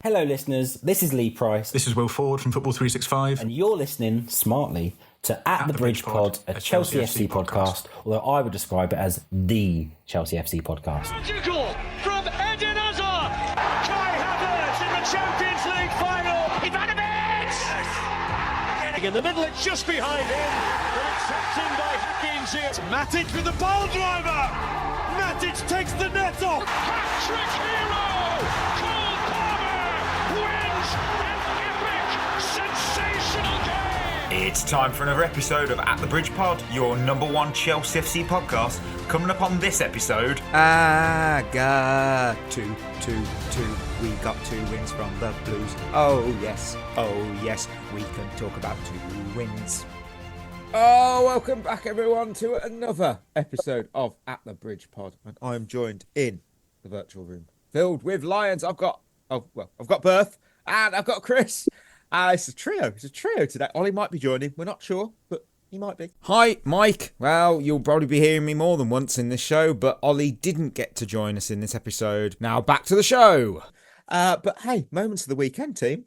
Hello, listeners. This is Lee Price. This is Will Ford from Football 365. And you're listening smartly to At the Bridge Pod, a Chelsea FC podcast, although I would describe it as the Chelsea FC podcast. Magical from Eden Hazard. Kai Havertz in the Champions League final. Ivanovic! In the middle, it's just behind him. But it's tapped in by Hakim. Matic with the ball driver. Matic takes the net off. Hat-trick hero. Cole Palmer wins an epic, sensational game. It's time for another episode of At the Bridge Pod, your number one Chelsea FC podcast. Coming up on this episode, I got two. We got 2 wins from the Blues. Oh yes, we can talk about 2 wins. Oh, welcome back everyone to another episode of At the Bridge Pod, and I am joined in the virtual room filled with lions. I've got Berth and I've got Chris. It's a trio today. Ollie might be joining. We're not sure, but he might be. Hi, Mike. Well, you'll probably be hearing me more than once in this show, but Ollie didn't get to join us in this episode. Now back to the show. But hey, moments of the weekend, team.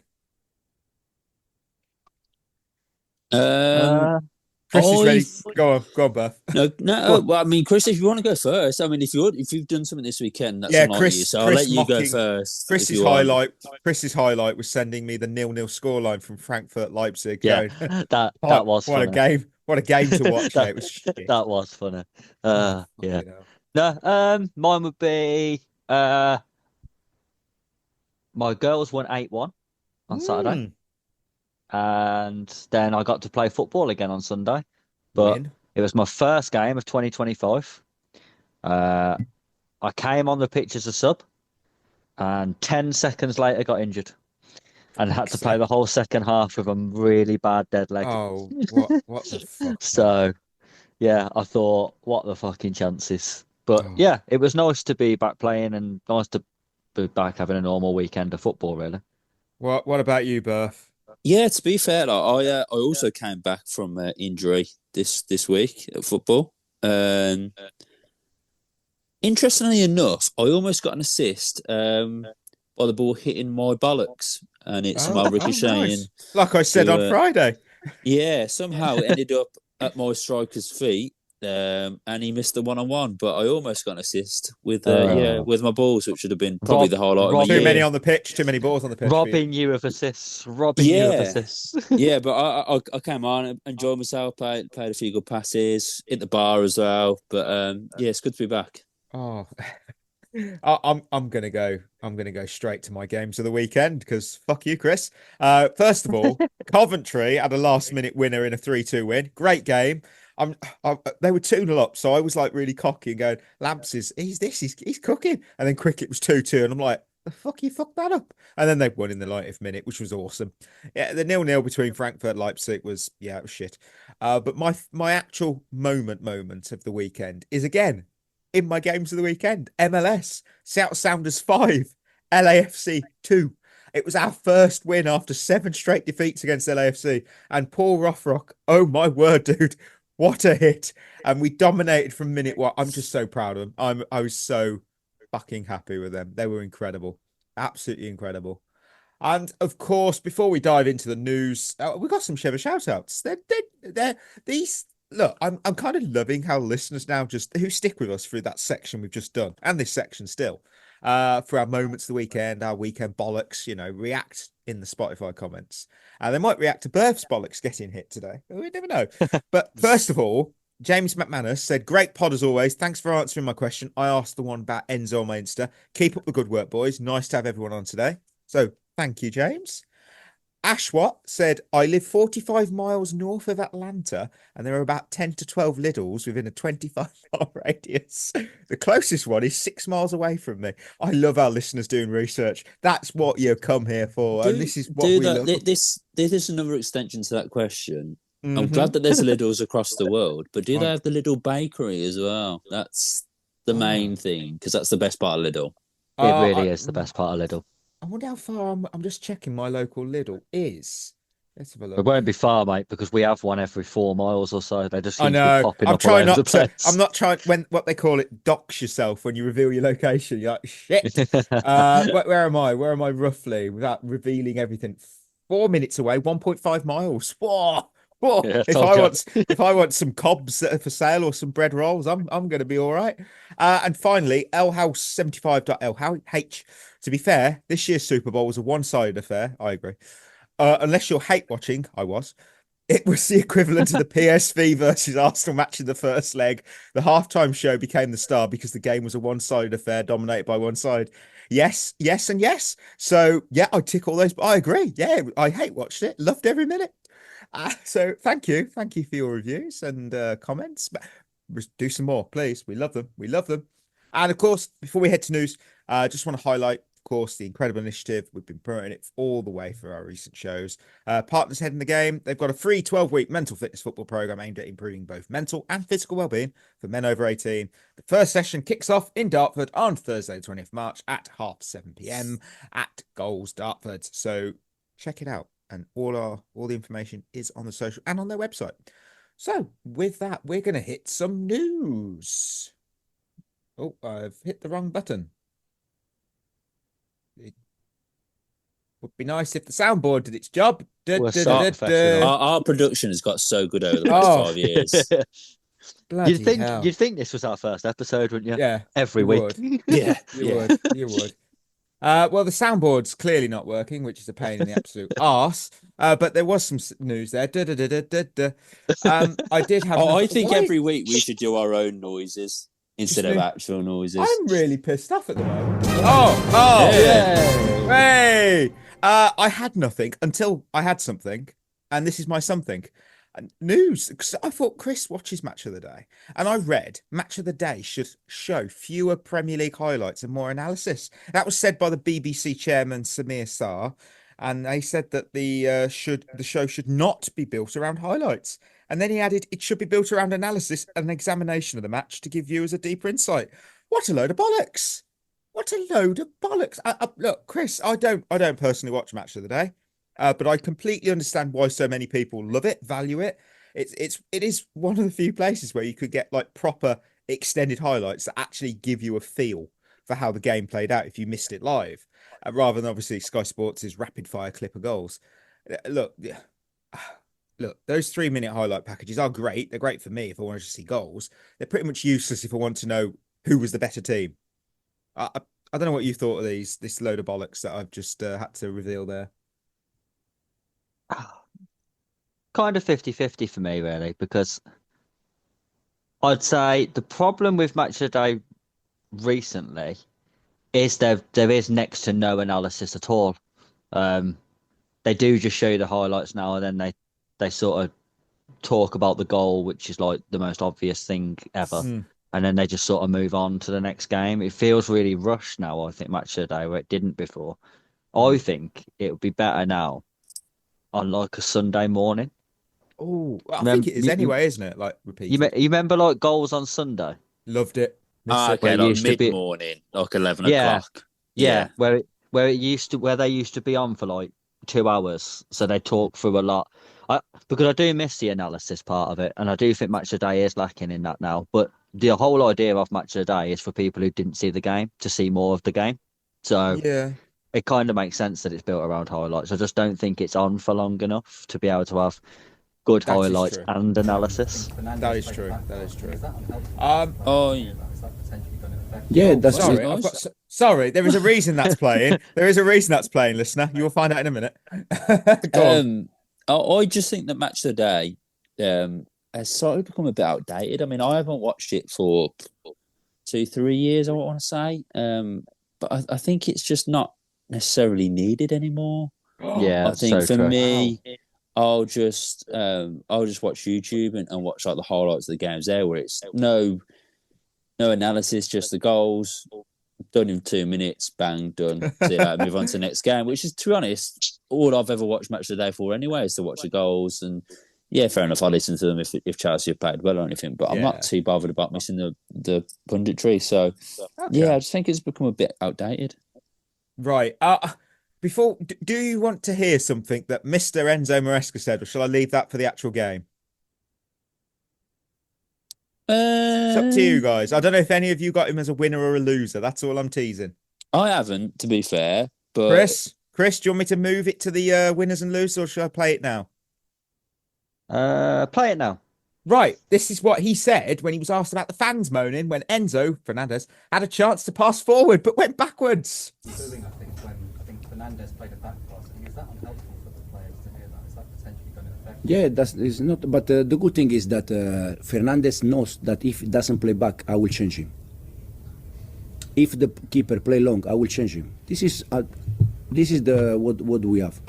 Chris is ready. Go on, Beth. No. Well, I mean, Chris, if you want to go first, I mean, if you've done something this weekend, that's on Chris, you. So I'll let you go first. Chris's highlight was sending me the 0-0 scoreline from Frankfurt Leipzig. Yeah, going, that was what funny. What a game to watch. It was shit. That was funny. Yeah. No, mine would be my girls won 8-1 on Saturday. And then I got to play football again on Sunday. But It was my first game of 2025. I came on the pitch as a sub and 10 seconds later got injured and had to play the whole second half with a really bad dead leg. Oh, what the fuck? So, yeah, I thought, what the fucking chances? But yeah, it was nice to be back playing and nice to be back having a normal weekend of football, really. What about you, Berth? Yeah, to be fair, I also came back from injury this week at football. Interestingly enough, I almost got an assist by the ball hitting my bollocks, and it's my ricocheting. Nice. Like I said on Friday. Yeah, somehow it ended up at my striker's feet. And he missed the 1-on-1, but I almost got an assist with my balls, which should have been probably the highlight of my Too year. many on the pitch, too many balls on the pitch. Robbing you of assists. Yeah, but I came on and enjoyed myself, played a few good passes, hit the bar as well. But yeah, it's good to be back. Oh, I'm gonna go straight to my games of the weekend because fuck you, Chris. First of all, Coventry had a last minute winner in a 3-2 win. Great game. They were 2-0 up, so I was like really cocky and going, Lamps he's cooking. And then quick, it was 2-2, and I'm like, the fuck, you fucked that up. And then they won in the 90th minute, which was awesome. Yeah, the 0-0 between Frankfurt and Leipzig it was shit. But my actual moment of the weekend is again in my games of the weekend. MLS, South Sounders 5, LAFC 2. It was our first win after 7 straight defeats against LAFC. And Paul Rothrock, oh my word, dude. What a hit. And we dominated from minute 1. I'm just so proud of them. I was so fucking happy with them. They were incredible. Absolutely incredible. And of course, before we dive into the news, we got some Shevva shoutouts. Look, I'm kind of loving how listeners now who stick with us through that section we've just done, and this section still, for our moments of the weekend, our weekend bollocks, react in the Spotify comments. They might react to Berth's bollocks getting hit today. We never know. But first of all, James McManus said, great pod as always. Thanks for answering my question. I asked the one about Enzo on my Insta. Keep up the good work, boys. Nice to have everyone on today. So thank you, James. Ashwat said, I live 45 miles north of Atlanta and there are about 10 to 12 Lidls within a 25-mile radius. The closest one is 6 miles away from me. I love our listeners doing research. That's what you come here for. And this is what we love. This is another extension to that question. Mm-hmm. I'm glad that there's Lidls across the world, but do they have the Lidl bakery as well? That's the main thing, because that's the best part of Lidl. It really is the best part of Lidl. I wonder how far I'm just checking my local Lidl is Let's have a It look. won't be far, mate, because we have one every 4 miles or so. They just I seem to be know. popping I'm up all trying over the not to. place. I'm not trying when what they call it, dox yourself when you reveal your location. You're like, shit. Where am I? Where am I roughly without revealing everything? 4 minutes away, 1.5 miles. Whoa. Whoa. Yeah, If I want some cobs that are for sale or some bread rolls, I'm going to be all right. And finally, lhouse75.lh. To be fair, this year's Super Bowl was a one-sided affair. I agree. Unless you're hate watching, I was. It was the equivalent to the PSV versus Arsenal match in the first leg. The halftime show became the star because the game was a one-sided affair dominated by one side. Yes, yes, and yes. So, yeah, I tick all those. I agree. Yeah, I hate watched it. Loved every minute. So, thank you. Thank you for your reviews and comments. Do some more, please. We love them. We love them. And, of course, before we head to news, I just want to highlight, of course, the incredible initiative. We've been promoting it all the way for our recent shows. Partners Head in the Game. They've got a free 12-week mental fitness football program aimed at improving both mental and physical well-being for men over 18. The first session kicks off in Dartford on Thursday, 20th March at 7:30 p.m. at Goals Dartford. So check it out. And all the information is on the social and on their website. So with that, we're going to hit some news. Oh, I've hit the wrong button. It would be nice if the soundboard did its job. Our production has got so good over the past 5 years. You'd think this was our first episode, wouldn't you? Yeah, every week. Yeah, you would. Well, the soundboard's clearly not working, which is a pain in the absolute arse. But there was some news there. I did have. I think every week we should do our own noises instead of actual noises. I'm really pissed off at the moment. Hey! I had nothing until I had something, and this is my something. News. Because I thought Chris watches Match of the Day, and I read Match of the Day should show fewer Premier League highlights and more analysis. That was said by the BBC chairman Samir Sarr, and they said that the show should not be built around highlights. And then he added, it should be built around analysis and examination of the match to give viewers a deeper insight. What a load of bollocks! What a load of bollocks! Look, Chris, I don't personally watch Match of the Day. But I completely understand why so many people love it, value it. It is one of the few places where you could get like proper extended highlights that actually give you a feel for how the game played out if you missed it live, rather than obviously Sky Sports' rapid fire clip of goals. Look, those 3-minute highlight packages are great. They're great for me if I want to see goals. They're pretty much useless if I want to know who was the better team. I don't know what you thought of this load of bollocks that I've just had to reveal there. Kind of 50-50 for me, really, because I'd say the problem with Match of the Day recently is there is next to no analysis at all. They do just show you the highlights now, and then they sort of talk about the goal, which is like the most obvious thing ever. And then they just sort of move on to the next game. It feels really rushed now, I think, Match of the Day, where it didn't before. I think it would be better now on like a Sunday morning. Oh, I think it is anyway, isn't it? Like repeat. You remember like goals on Sunday? Loved it. Okay, like mid-morning, like 11 o'clock. Yeah, where they used to be on for like 2 hours, so they talk through a lot. Because I do miss the analysis part of it, and I do think Match of the Day is lacking in that now. But the whole idea of Match of the Day is for people who didn't see the game to see more of the game. So yeah. It kind of makes sense that it's built around highlights. I just don't think it's on for long enough to be able to have good highlights and analysis. That is true. Yeah, that's sorry. There is a reason that's playing. Listener. You will find out in a minute. I just think that Match of the Day has sort of become a bit outdated. I mean, I haven't watched it for 2-3 years, I want to say. But I think it's just not necessarily needed anymore. Yeah, I think for me, I'll just watch YouTube and watch like the highlights of the games there, where it's no analysis, just the goals done in 2 minutes, bang, done. So move on to the next game, which is, to be honest, all I've ever watched Match of the Day for anyway, is to watch the goals. And yeah, fair enough, I listen to them if Chelsea have played well or anything, but I'm not too bothered about missing the punditry. So yeah, I just think it's become a bit outdated. Right. do you want to hear something that Mr. Enzo Maresca said, or shall I leave that for the actual game? It's up to you guys. I don't know if any of you got him as a winner or a loser. That's all I'm teasing. I haven't, to be fair, but Chris, do you want me to move it to the winners and losers, or should I play it now? Play it now. Right, this is what he said when he was asked about the fans moaning when Enzo Fernandez had a chance to pass forward but went backwards. Booing, I think Fernandez played a back pass. Is that unhelpful for the players to hear that? Is that potentially going to affect? Yeah, that is not. But the good thing is that Fernandez knows that if he doesn't play back, I will change him. If the keeper play long, I will change him. This is the what we have.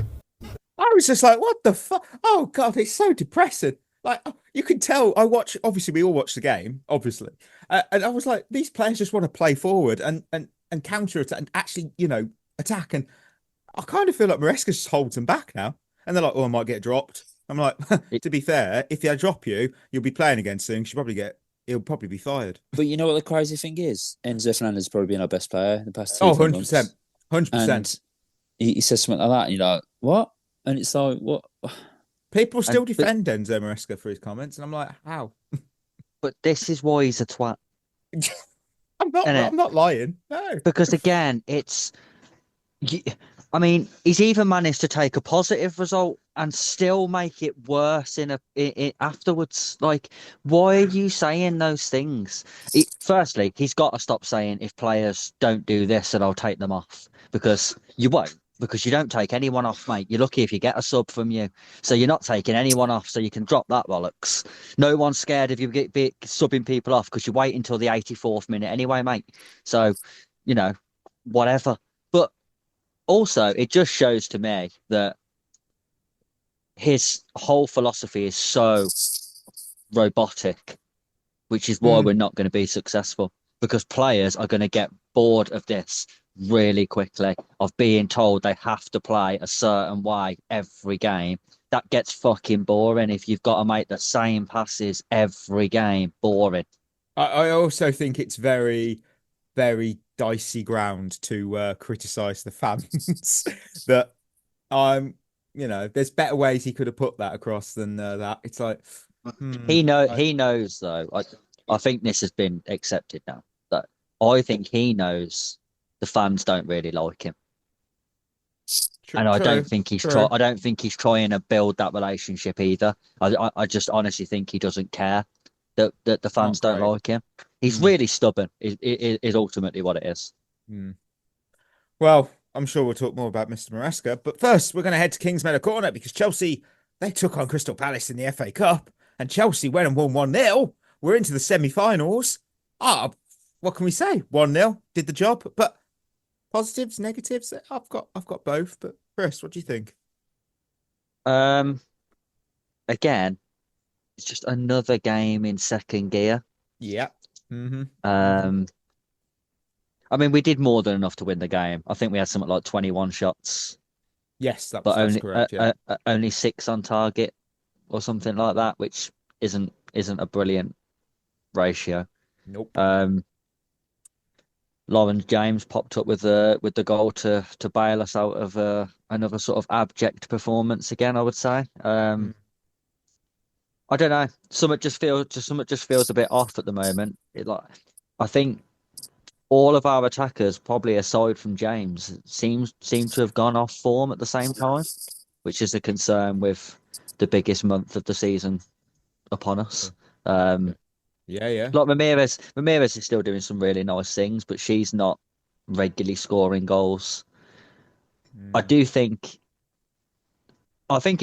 I was just like, what the fuck? Oh God, it's so depressing. Like you can tell. Obviously, we all watch the game, obviously, and I was like, these players just want to play forward and counter attack and actually, attack. And I kind of feel like Maresca just holds them back now. And they're like, oh, I might get dropped. I'm like, to be fair, if they drop you, you'll be playing again soon. He'll probably be fired. But you know what the crazy thing is? Enzo Fernandez has probably been our best player in the past 2 100%. 100%. He says something like that, and you're like, what? And it's like, what? People still defend Enzo Maresca for his comments, and I'm like, how? But this is why he's a twat. I'm not lying. No. Because again, he's even managed to take a positive result and still make it worse in afterwards. Like, why are you saying those things? Firstly, he's got to stop saying if players don't do this, then I'll take them off, because you won't. Because you don't take anyone off, mate. You're lucky if you get a sub from you. So you're not taking anyone off, so you can drop that bollocks. No one's scared of you subbing people off because you wait until the 84th minute anyway, mate. So, whatever. But also, it just shows to me that his whole philosophy is so robotic, which is why we're not going to be successful, because players are going to get bored of this really quickly, of being told they have to play a certain way every game. That gets fucking boring if you've got to make the same passes every game. Boring. I also think it's very, very dicey ground to criticize the fans. That there's better ways he could have put that across than that. It's like he knows though. I think this has been accepted now. That I think he knows the fans don't really like him. And I don't think he's trying to build that relationship either. I just honestly think he doesn't care that the fans don't like him. He's really stubborn. Is ultimately what it is. Well, I'm sure we'll talk more about Mr. Maresca, but first we're going to head to Kingsmeadow Corner because Chelsea, they took on Crystal Palace in the FA Cup, and Chelsea went and won 1-0. We're into the semi-finals. What can we say? 1-0 did the job, but positives, negatives. I've got both. But Chris, what do you think? Again, it's just another game in second gear. Yeah. We did more than enough to win the game. I think we had something like 21 shots. Yes, that's correct. Yeah. Only 6 on target or something like that, which isn't a brilliant ratio. Nope. Lauren James popped up with the goal to bail us out of another sort of abject performance again, I would say. I don't know. Something just feels a bit off at the moment. I think all of our attackers, probably aside from James, seem to have gone off form at the same time, which is a concern with the biggest month of the season upon us. Yeah. Like Ramirez is still doing some really nice things, but she's not regularly scoring goals. I think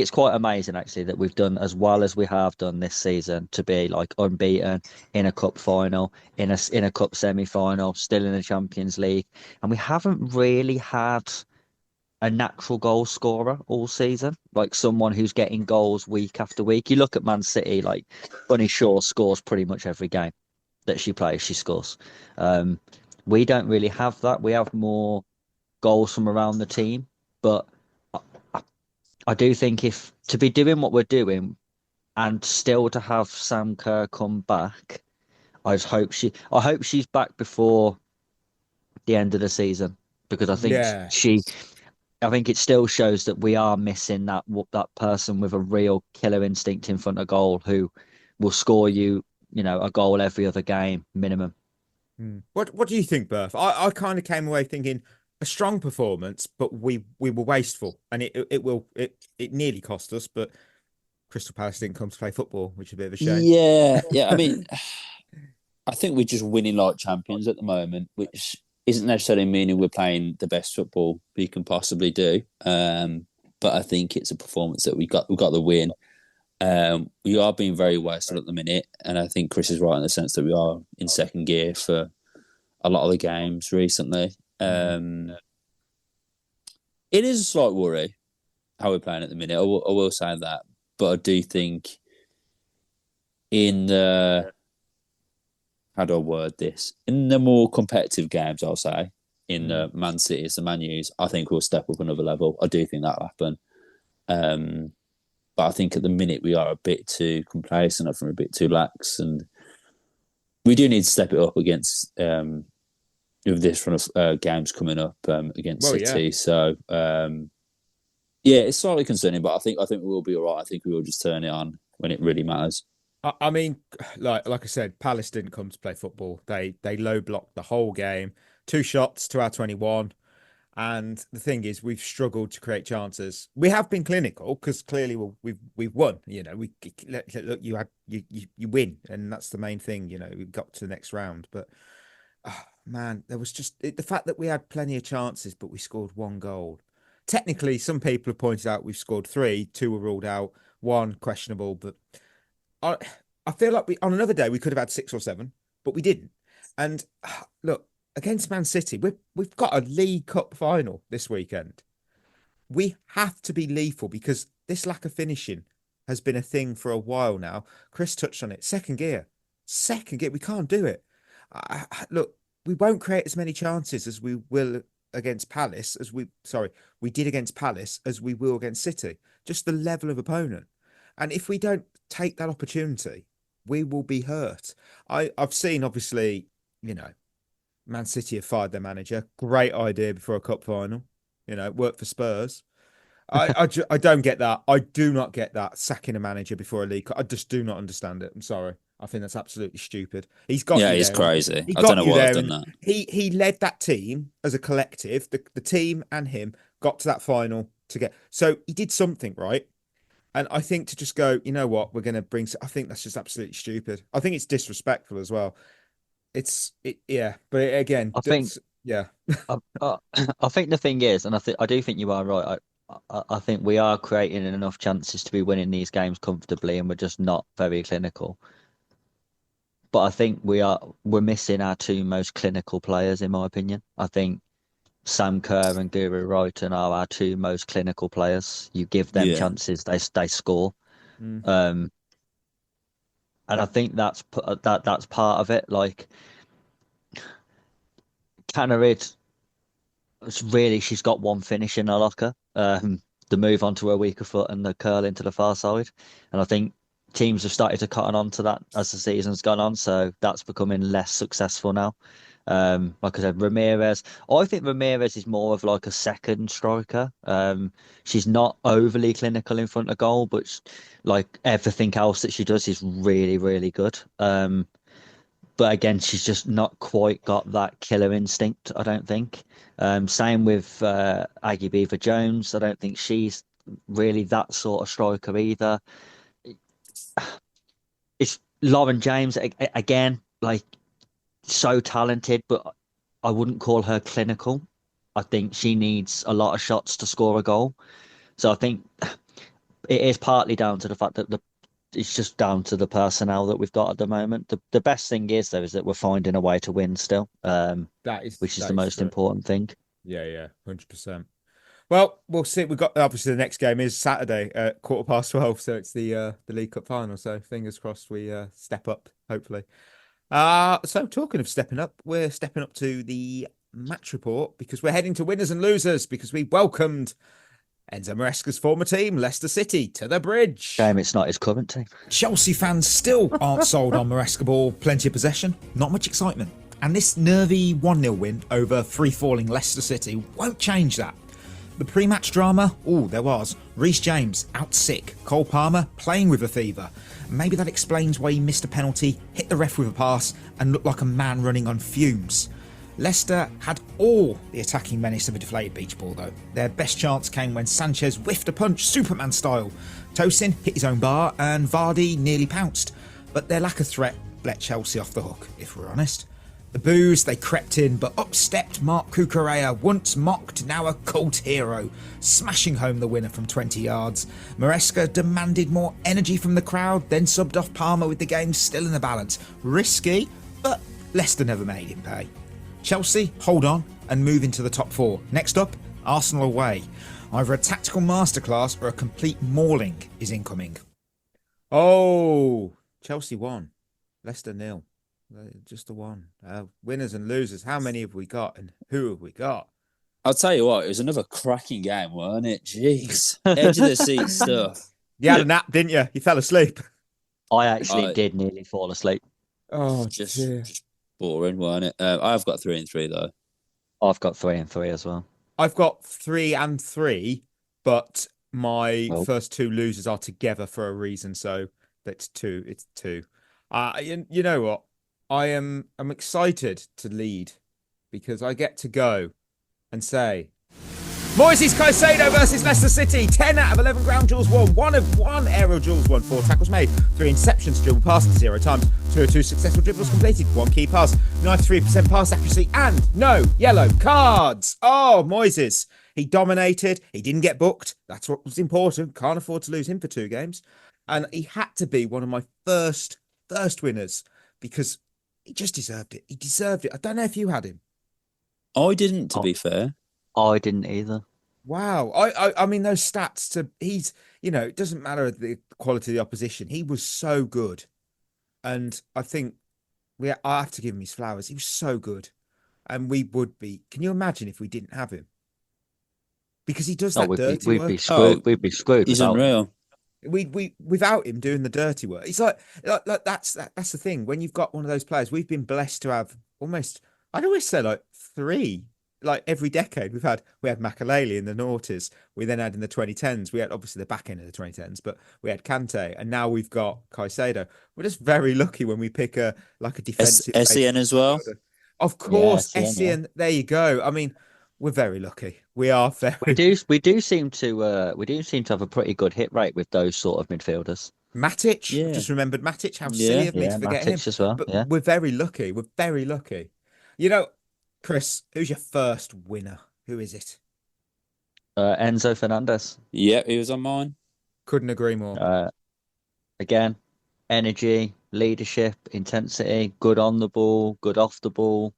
it's quite amazing actually that we've done as well as we have done this season, to be like unbeaten in a cup final, in a cup semi-final, still in the Champions League, and we haven't really had a natural goal scorer all season, like someone who's getting goals week after week. You look at Man City, like Bunny Shaw scores pretty much every game that she plays, she scores. We don't really have that. We have more goals from around the team, but I do think if to be doing what we're doing and still to have Sam Kerr come back, I hope she's back before the end of the season, because I think I think it still shows that we are missing that person with a real killer instinct in front of goal who will score you, a goal every other game minimum. What do you think, Berth? I kind of came away thinking a strong performance, but we were wasteful, and it nearly cost us. But Crystal Palace didn't come to play football, which is a bit of a shame. Yeah. I mean, I think we're just winning like champions at the moment, which isn't necessarily meaning we're playing the best football we can possibly do. But I think it's a performance that we got the win. We are being very wasteful at the minute, and I think Chris is right in the sense that we are in second gear for a lot of the games recently. It is a slight worry how we're playing at the minute. I will say that, but I do think in the how do I word this? In the more competitive games, I'll say in the Man Cities, the Man U's, I think we'll step up another level. I do think that'll happen. But I think at the minute we are a bit too complacent, I think we're a bit too lax, and we do need to step it up against with this front of games coming up against City. Yeah. So it's slightly concerning, but I think we will be all right. I think we will just turn it on when it really matters. I mean, like I said, Palace didn't come to play football. They low blocked the whole game. 2 shots to our 21. And the thing is, we've struggled to create chances. We have been clinical because clearly we've won. Look, you win, and that's the main thing. We got to the next round, but man, there was just the fact that we had plenty of chances, but we scored 1 goal. Technically, some people have pointed out we've scored 3, 2 were ruled out, 1 questionable. But I feel like on another day we could have had 6 or 7, but we didn't. And look. Against Man City, we've got a League Cup final this weekend. We have to be lethal because this lack of finishing has been a thing for a while now. Chris touched on it. Second gear. We can't do it. Look, we won't create as many chances as we will against Palace we did against Palace as we will against City. Just the level of opponent. And if we don't take that opportunity, we will be hurt. I've seen, obviously, Man City have fired their manager. Great idea before a cup final. It worked for Spurs. I don't get that. I do not get that, sacking a manager before a league cup. I just do not understand it. I'm sorry. I think that's absolutely stupid. He's got he's crazy. I don't know why I've done that. He led that team as a collective. The team and him got to that final together. So he did something right. And I think to just go, you know what, we're going to bring... I think that's just absolutely stupid. I think it's disrespectful as well. But again, I think I think the thing is, and I do think you are right. I think we are creating enough chances to be winning these games comfortably, and we're just not very clinical. But I think we're missing our 2 most clinical players, in my opinion. I think Sam Kerr and Guru Reiten are our 2 most clinical players. You give them chances, they score. And I think that's part of it. Like, Canarid, she's got 1 finish in her locker. The move onto her weaker foot and the curl into the far side. And I think teams have started to cotton on to that as the season's gone on. So that's becoming less successful now. Like I said, Ramirez. I think Ramirez is more of like a second striker. She's not overly clinical in front of goal, but like everything else that she does is really, really good. But again, she's just not quite got that killer instinct, I don't think. Same with Aggie Beaver-Jones. I don't think she's really that sort of striker either. It's Lauren James, again, like, so talented, but I wouldn't call her clinical. I think she needs a lot of shots to score a goal. So I think it is partly down to the fact that it's just down to the personnel that we've got at the moment. The best thing is, though, is that we're finding a way to win still, which is the most important thing. Yeah, 100%. Well, we'll see. We've got, obviously, the next game is Saturday at 12:15, so it's the League Cup final. So fingers crossed we step up, hopefully. So talking of stepping up, we're stepping up to the match report because we're heading to winners and losers because we welcomed Enzo Maresca's former team, Leicester City, to the bridge. Shame it's not his current team. Chelsea fans still aren't sold on Maresca ball. Plenty of possession, not much excitement. And this nervy 1-0 win over free-falling Leicester City won't change that. The pre-match drama? Oh, there was. Reece James, out sick. Cole Palmer, playing with a fever. Maybe that explains why he missed a penalty, hit the ref with a pass, and looked like a man running on fumes. Leicester had all the attacking menace of a deflated beach ball, though. Their best chance came when Sanchez whiffed a punch, Superman style. Tosin hit his own bar, and Vardy nearly pounced. But their lack of threat let Chelsea off the hook, if we're honest. The boos, they crept in, but up stepped Marc Cucurella, once mocked, now a cult hero, smashing home the winner from 20 yards. Maresca demanded more energy from the crowd, then subbed off Palmer with the game still in the balance. Risky, but Leicester never made him pay. Chelsea hold on and move into the top 4. Next up, Arsenal away. Either a tactical masterclass or a complete mauling is incoming. Oh, Chelsea won. Leicester 0. Just the one. Winners and losers. How many have we got and who have we got? I'll tell you what, it was another cracking game, wasn't it? Jeez. Edge of the seat stuff. You had a nap, didn't you? You fell asleep. I actually did nearly fall asleep. Oh, just boring, wasn't it? I've got 3 and 3, though. I've got 3 and 3 as well. I've got 3 and 3, but my first 2 losers are together for a reason, so that's 2. It's 2. You know what? I'm excited to lead because I get to go and say Moises Caicedo versus Leicester City. 10 out of 11 ground duels won. 1 of 1 aerial duels won. 4 tackles made. 3 interceptions, dribble passes 0 times. 2 of 2 successful dribbles completed. 1 key pass. 93% pass accuracy and no yellow cards. Oh, Moises. He dominated. He didn't get booked. That's what was important. Can't afford to lose him for 2 games. And he had to be one of my first winners because he just deserved it. He deserved it. I don't know if you had him. I didn't, to be fair. I didn't either. Wow. I mean, those stats, he's, it doesn't matter the quality of the opposition. He was so good. And I think I have to give him his flowers. He was so good. And we would be. Can you imagine if we didn't have him? Because he does that dirty work. We'd be screwed. We'd be screwed. He's unreal. We without him doing the dirty work. It's like that's the thing. When you've got one of those players, we've been blessed to have almost. I'd always say like 3. Like every decade, we had Makaleli in the noughties. We then had in the 2010s. We had obviously the back end of the 2010s, but we had Kante, and now we've got Caicedo. We're just very lucky when we pick a defensive. SEN as well. Of course, SEN. There you go. I mean, we're very lucky. We are very. We do seem to have a pretty good hit rate with those sort of midfielders. Matic, just remembered Matic. How silly of me to forget him as well. But we're very lucky. We're very lucky. Chris, who's your first winner? Who is it? Enzo Fernandez. Yeah, he was on mine. Couldn't agree more. Again, energy, leadership, intensity, good on the ball, good off the ball.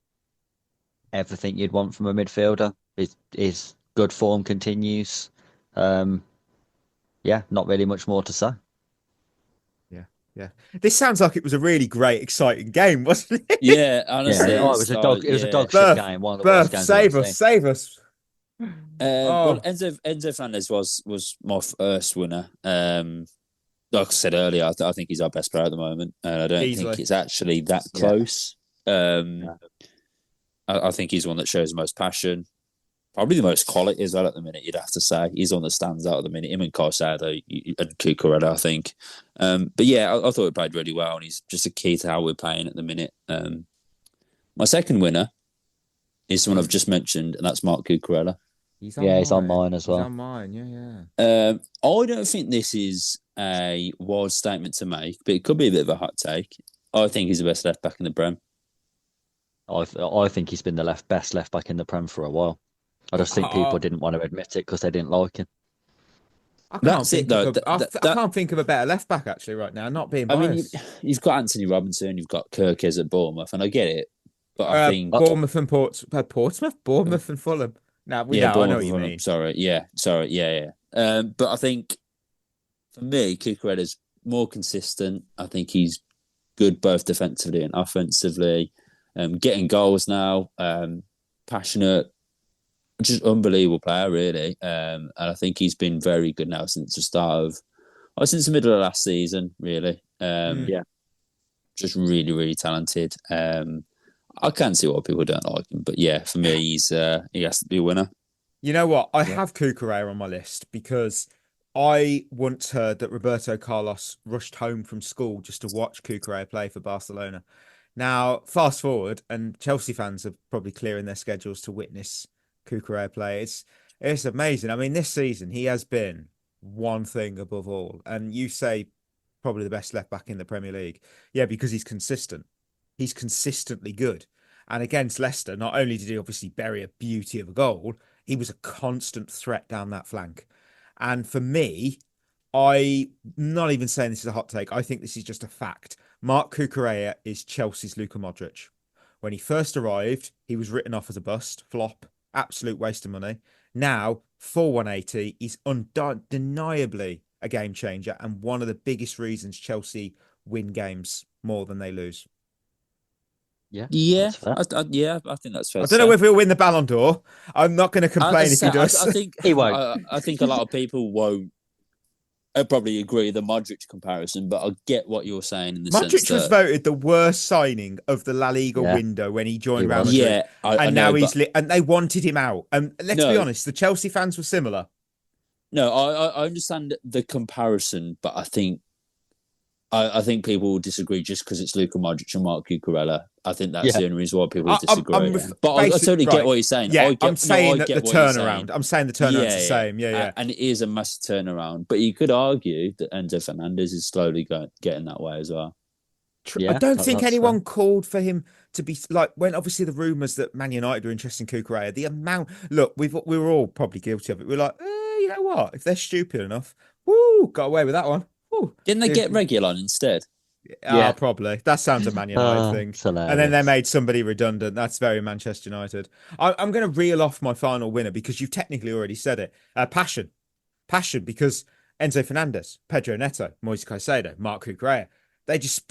Everything you'd want from a midfielder. His good form continues. Not really much more to say. Yeah. This sounds like it was a really great, exciting game, wasn't it? Yeah, honestly. It was a dog shit game. One of the worst games save us. Well, Enzo Fernandez was my first winner. Like I said earlier, I think he's our best player at the moment, and I don't think it's actually that close. I think he's one that shows the most passion, probably the most quality as well at the minute. You'd have to say he's one that stands out at the minute. Him and Caicedo and Cucurella, I think. But yeah, I thought he played really well, and he's just a key to how we're playing at the minute. My second winner is someone I've just mentioned, and that's Marc Cucurella. He's on mine as well. He's on mine, yeah. I don't think this is a wild statement to make, but it could be a bit of a hot take. I think he's the best left back in the Prem. I think he's been the best left back in the Prem for a while. I just think people didn't want to admit it because they didn't like him. I can't think of a better left back actually right now. Not being biased. I mean, you've got Anthony Robinson, you've got Kirkes at Bournemouth, and I get it, but I think Bournemouth and Portsmouth, Bournemouth and Fulham. Now, I know what you mean. Sorry, yeah. But I think for me, Cucurella's more consistent. I think he's good both defensively and offensively. Getting goals now, passionate, just unbelievable player, really. And I think he's been very good now since since the middle of last season, really. Just really, really talented. I can't see why people don't like him, but yeah, for me, he has to be a winner. You know what? I have Cucurella on my list because I once heard that Roberto Carlos rushed home from school just to watch Cucurella play for Barcelona. Now, fast forward, and Chelsea fans are probably clearing their schedules to witness Cucurella play. It's amazing. I mean, this season he has been one thing above all. And you say probably the best left back in the Premier League. Yeah, because he's consistent. He's consistently good. And against Leicester, not only did he obviously bury a beauty of a goal, he was a constant threat down that flank. And for me, I'm not even saying this is a hot take. I think this is just a fact. Marc Cucurella is Chelsea's Luka Modric. When he first arrived, he was written off as a bust, flop, absolute waste of money. Now, full 180, he's undeniably a game changer and one of the biggest reasons Chelsea win games more than they lose. Yeah, I think that's fair. I don't know if he'll win the Ballon d'Or. I'm not going to complain if he does. I think he won't. I think a lot of people won't. I probably agree with the Modric comparison, but I get what you're saying in the sense Modric that was voted the worst signing of the La Liga window when he joined Real Madrid. Yeah, I know, and they wanted him out. And let's be honest, the Chelsea fans were similar. No, I understand the comparison, but I think people will disagree just because it's Luka Modric and Marc Cucurella. I think that's the only reason why people disagree. But I totally get what you're saying. Yeah, I'm saying the turnaround. I'm saying the turnaround's the same. Yeah. And it is a massive turnaround. But you could argue that Enzo Fernandez is slowly getting that way as well. I don't think anyone called for him to be like when obviously the rumours that Man United were interested in Cucurella. The amount, look, we were all probably guilty of it. We were like, you know what? If they're stupid enough, got away with that one. Didn't they get Reguilon instead? Yeah, probably. That sounds a Man United thing. And then they made somebody redundant. That's very Manchester United. I'm going to reel off my final winner because you've technically already said it. Passion, because Enzo Fernandez, Pedro Neto, Moises Caicedo, Marc Cucurella, they just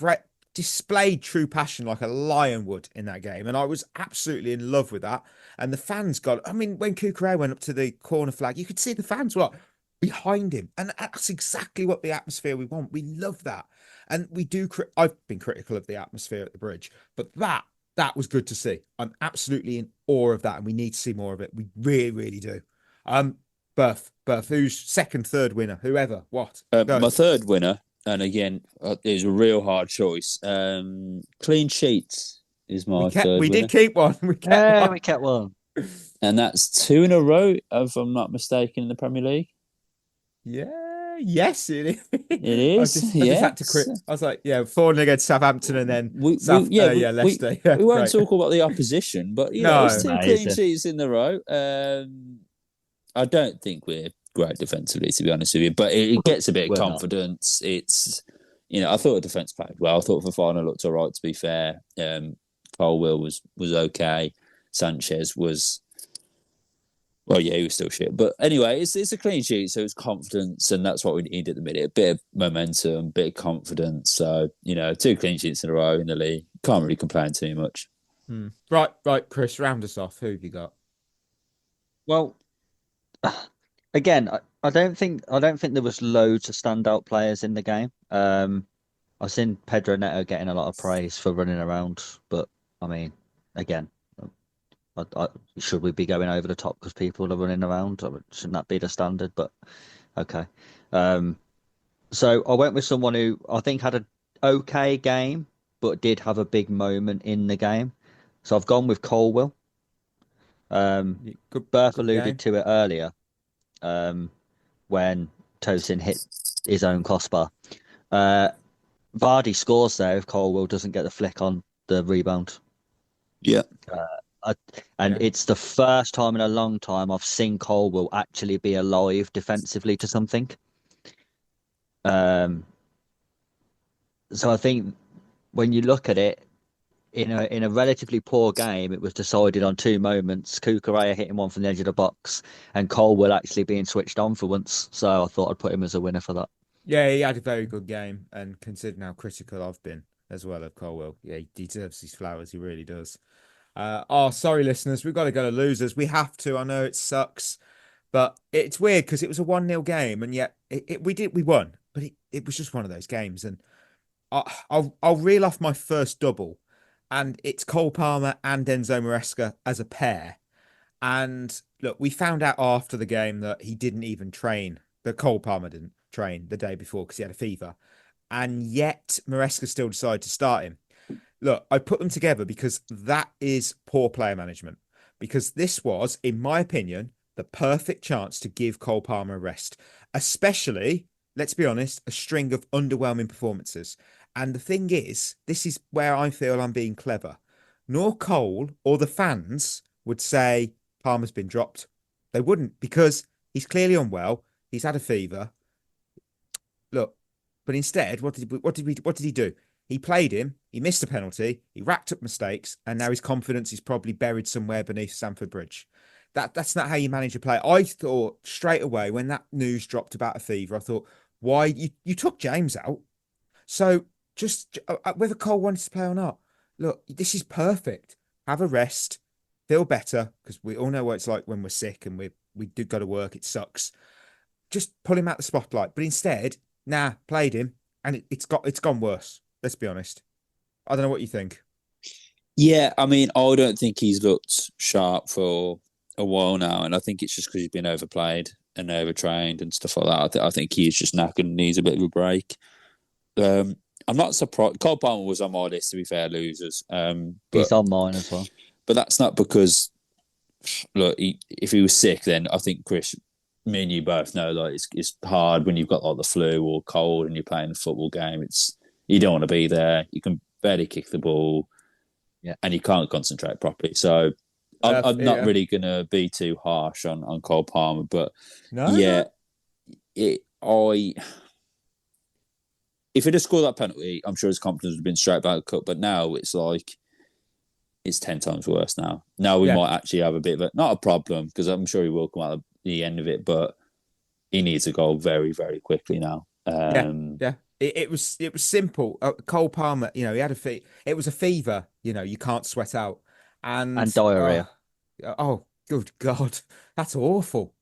displayed true passion like a lion would in that game. And I was absolutely in love with that. And the fans when Cucurella went up to the corner flag, you could see the fans were like, behind him, and that's exactly what the atmosphere we want. We love that, and we do. I've been critical of the atmosphere at the Bridge, but that was good to see. I'm absolutely in awe of that, and we need to see more of it. We really, really do. Berth, who's second, third winner, whoever, what? My third winner, and again, it was a real hard choice. Clean sheets is my third winner. We did keep one. We kept one, and that's 2 in a row, if I'm not mistaken, in the Premier League. Yeah, yes, it is. It is. I just had to quit. I was like, 4-0 against Southampton, and then Leicester. We won't talk about the opposition, but it's 2 clean sheets in a row. I don't think we're great defensively, to be honest with you, but it gets a bit of confidence. It's, I thought the defence played well. I thought Fofana looked all right, to be fair. Colwill was okay. Sanchez was. Well, yeah, he was still shit. But anyway, it's a clean sheet, so it's confidence, and that's what we need at the minute. A bit of momentum, a bit of confidence. So, 2 clean sheets in a row in the league. Can't really complain too much. Right, Chris, round us off. Who have you got? Well, again, I don't think there was loads of standout players in the game. I've seen Pedro Neto getting a lot of praise for running around, but I mean, again, should we be going over the top because people are running around? Shouldn't that be the standard? But okay. So I went with someone who I think had an okay game, but did have a big moment in the game. So I've gone with Colwill. Berth alluded to it earlier when Tosin hit his own crossbar. Vardy scores there if Colwill doesn't get the flick on the rebound. Yeah. It's the first time in a long time I've seen Colwill actually be alive defensively to something. So I think when you look at it, in a relatively poor game, it was decided on 2 moments. Cucurella hitting one from the edge of the box and Colwill actually being switched on for once. So I thought I'd put him as a winner for that. Yeah, he had a very good game, and considering how critical I've been as well of Colwill, he deserves his flowers. He really does. Sorry, listeners, we've got to go to losers. We have to. I know it sucks, but it's weird because it was a 1-0 game, and yet we won. But it was just one of those games, and I'll reel off my first double, and it's Cole Palmer and Enzo Maresca as a pair, And look, we found out after the game that he didn't even train. That Cole Palmer didn't train the day before because he had a fever. And yet Maresca still decided to start him. Look, I put them together because that is poor player management. Because this was, in my opinion, the perfect chance to give Cole Palmer a rest. Especially, let's be honest, a string of underwhelming performances. And the thing is, this is where I feel I'm being clever. Nor Cole or the fans would say Palmer's been dropped. They wouldn't, because he's clearly unwell. He's had a fever. Look, but instead, what did he do? He played him. He missed a penalty. He racked up mistakes, and now his confidence is probably buried somewhere beneath Stamford Bridge. That's not how you manage a player. I thought straight away when that news dropped about a fever, I thought, why you took James out? So just whether Cole wanted to play or not, look, this is perfect. Have a rest, feel better, because we all know what it's like when we're sick and we do go to work. It sucks. Just pull him out the spotlight. But instead, played him, and it's gone worse. Let's be honest. I don't know what you think. Yeah, I mean, I don't think he's looked sharp for a while now, and I think it's just because he's been overplayed and overtrained and stuff like that. I think he's just knackered and needs a bit of a break. I'm not surprised. Cole Palmer was on my list, to be fair, losers. He's on mine as well. But that's not because, look, if he was sick, then I think, Chris, me and you both know, like, it's hard when you've got like the flu or cold and you're playing a football game. You don't want to be there. You can barely kick the ball, and you can't concentrate properly. So I'm not really going to be too harsh on Cole Palmer, but if he'd have scored that penalty, I'm sure his confidence would have been straight back cut. But now it's like it's 10 times worse. Now we might actually have a bit of not a problem, because I'm sure he will come out at the end of it, but he needs a goal very, very quickly now. It was simple. Cole Palmer, he had it was a fever, you can't sweat out. And diarrhea. Oh, good God. That's awful.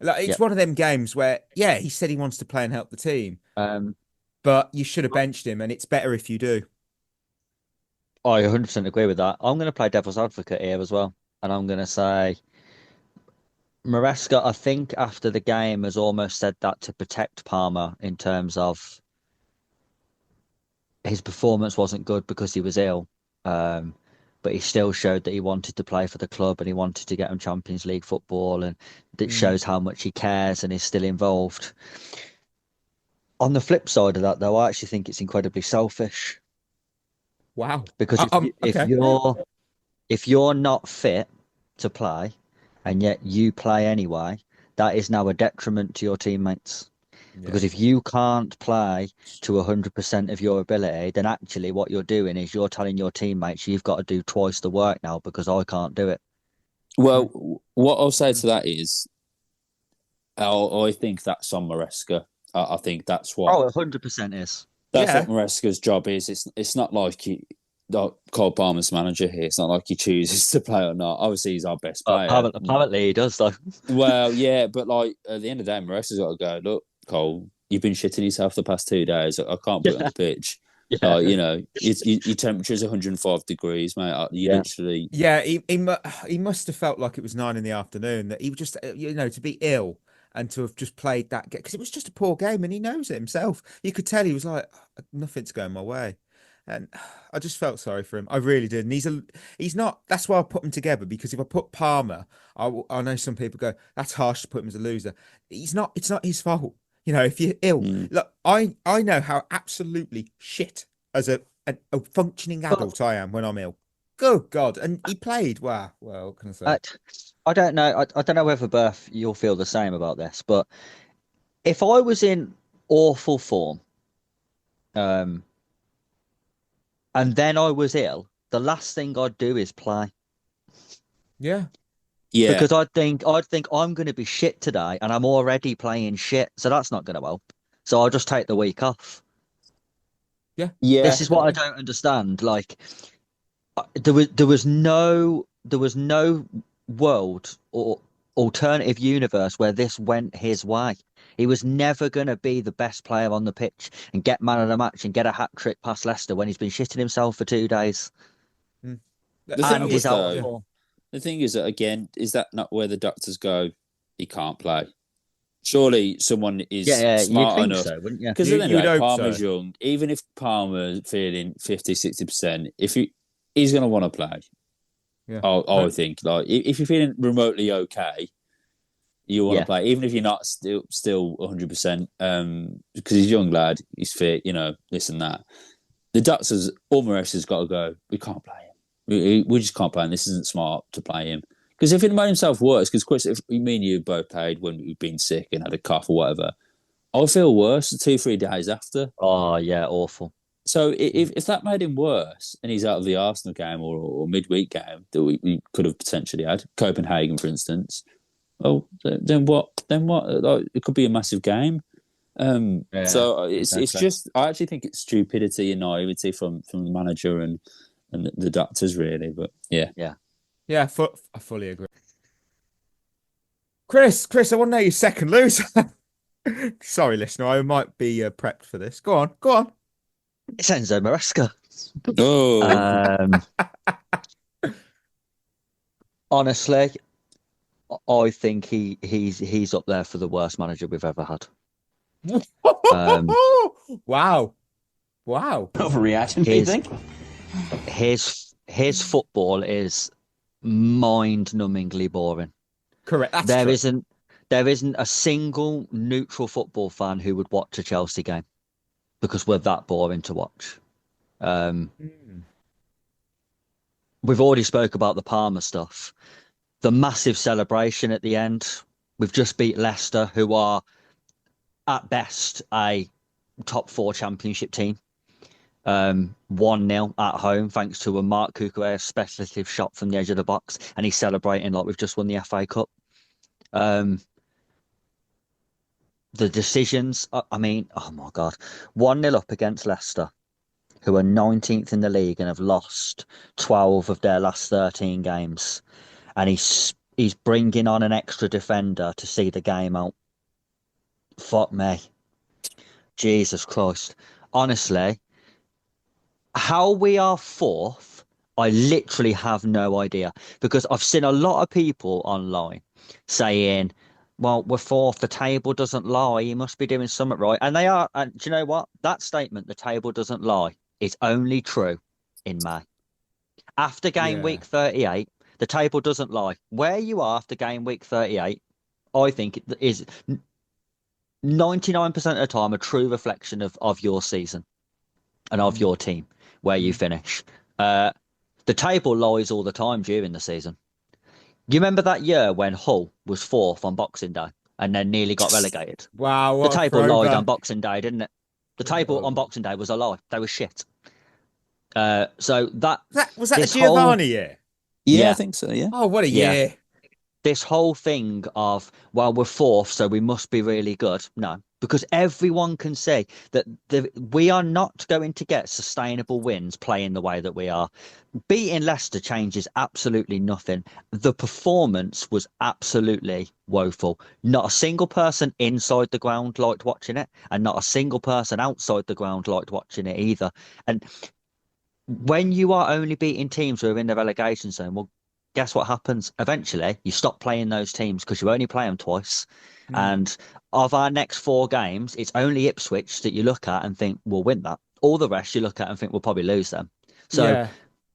Like, it's one of them games where, he said he wants to play and help the team. But you should have benched him, and it's better if you do. I 100% agree with that. I'm going to play devil's advocate here as well. And I'm going to say Maresca, I think, after the game, has almost said that to protect Palmer in terms of his performance wasn't good because he was ill. But he still showed that he wanted to play for the club and he wanted to get him Champions League football, and it shows how much he cares and is still involved. On the flip side of that, though, I actually think it's incredibly selfish. Wow. Because if you're not fit to play and yet you play anyway, that is now a detriment to your teammates. Because if you can't play to 100% of your ability, then actually what you're doing is you're telling your teammates you've got to do twice the work now because I can't do it. Well, what I'll say to that is, I think that's on Maresca. I think that's what. Oh, 100% is. That's what Maresca's job is. It's not like Cole Palmer's manager here. It's not like he chooses to play or not. Obviously, he's our best player. Apparently, he does, though. Well, yeah, but like at the end of the day, Maresca's got to go, look, Cole, you've been shitting yourself the past 2 days. I can't put you on the pitch. Your temperature's 105 degrees, mate. Literally. Yeah, he must have felt like it was 9 PM. That he was just, to be ill and to have just played that game, because it was just a poor game, and he knows it himself. You could tell he was like, nothing's going my way. And I just felt sorry for him. I really did. And he's not. That's why I put him together, because if I put Palmer, I know some people go, that's harsh to put him as a loser. It's not his fault. If you're ill, look, I know how absolutely shit as a functioning adult I am when I'm ill. Good God. And he played. Wow. Well, what can I say? I don't know. I don't know whether, Berth, you'll feel the same about this, but if I was in awful form, and then I was ill, the last thing I'd do is play. Yeah. Yeah. Because I'd think I'm going to be shit today, and I'm already playing shit, so that's not going to help. So I'll just take the week off. Yeah. This is what I don't understand. Like, there was no world or alternative universe where this went his way. He was never going to be the best player on the pitch and get man of the match and get a hat trick past Leicester when he's been shitting himself for 2 days. The thing is, The thing is that, again, is that not where the doctors go, he can't play? Surely someone is smart enough. So, wouldn't you? Because You'd hope Palmer's so. young. Even if Palmer's feeling 50, 60%, he's going to want to play. Yeah. I would think. Like, if you're feeling remotely okay, you want to play, even if you're not still 100%, because he's a young lad, he's fit, this and that. The doctors, Maresca has got to go. We can't play him. We just can't play him. This isn't smart to play him. Because if he'd made himself worse, because Chris, if me and you both played when we've been sick and had a cough or whatever, I would feel worse 2-3 days after. Oh yeah, awful. So if that made him worse and he's out of the Arsenal game or midweek game that we could have potentially had, Copenhagen, for instance, then what? Like, it could be a massive game. So it's just, I actually think it's stupidity and naivety from the manager and the doctors, really. But yeah. Yeah, I fully agree. Chris, I want to know your second loser. Sorry, listener, I might be prepped for this. Go on. It's Enzo Maresca. Oh. Honestly, I think he's up there for the worst manager we've ever had. Wow. Overreaction, do you think? His football is mind-numbingly boring. Correct. That's true. There isn't a single neutral football fan who would watch a Chelsea game because we're that boring to watch. We've already spoke about the Palmer stuff. The massive celebration at the end. We've just beat Leicester, who are at best a top 4 championship team. 1-0 at home, thanks to a Marc Cucurella speculative shot from the edge of the box, and he's celebrating like we've just won the FA Cup. The decisions, I mean, oh my God, 1-0 up against Leicester, who are 19th in the league and have lost 12 of their last 13 games, and he's bringing on an extra defender to see the game out. Fuck me. Jesus Christ. Honestly, how we are 4th, I literally have no idea, because I've seen a lot of people online saying, well, we're 4th, the table doesn't lie, you must be doing something right. And they are. And do you know what? That statement, the table doesn't lie, is only true in May. After game week 38, the table doesn't lie. Where you are after game week 38, I think it is 99% of the time a true reflection of your season and of your team, where you finish. The table lies all the time during the season. Do you remember that year when Hull was 4th on Boxing Day and then nearly got relegated? Wow. The table lied on Boxing Day, didn't it? The table on Boxing Day was a lie. They were shit. So that was that a Giovanni year? Yeah, I think so, yeah. Oh, what a year. This whole thing of, well, we're 4th, so we must be really good. No, because everyone can see that we are not going to get sustainable wins playing the way that we are. Beating Leicester changes absolutely nothing. The performance was absolutely woeful. Not a single person inside the ground liked watching it, and not a single person outside the ground liked watching it either. And when you are only beating teams who are in the relegation zone, well, guess what happens? Eventually, you stop playing those teams because you only play them twice. And of our next 4 games, it's only Ipswich that you look at and think we'll win that. All the rest you look at and think we'll probably lose them. So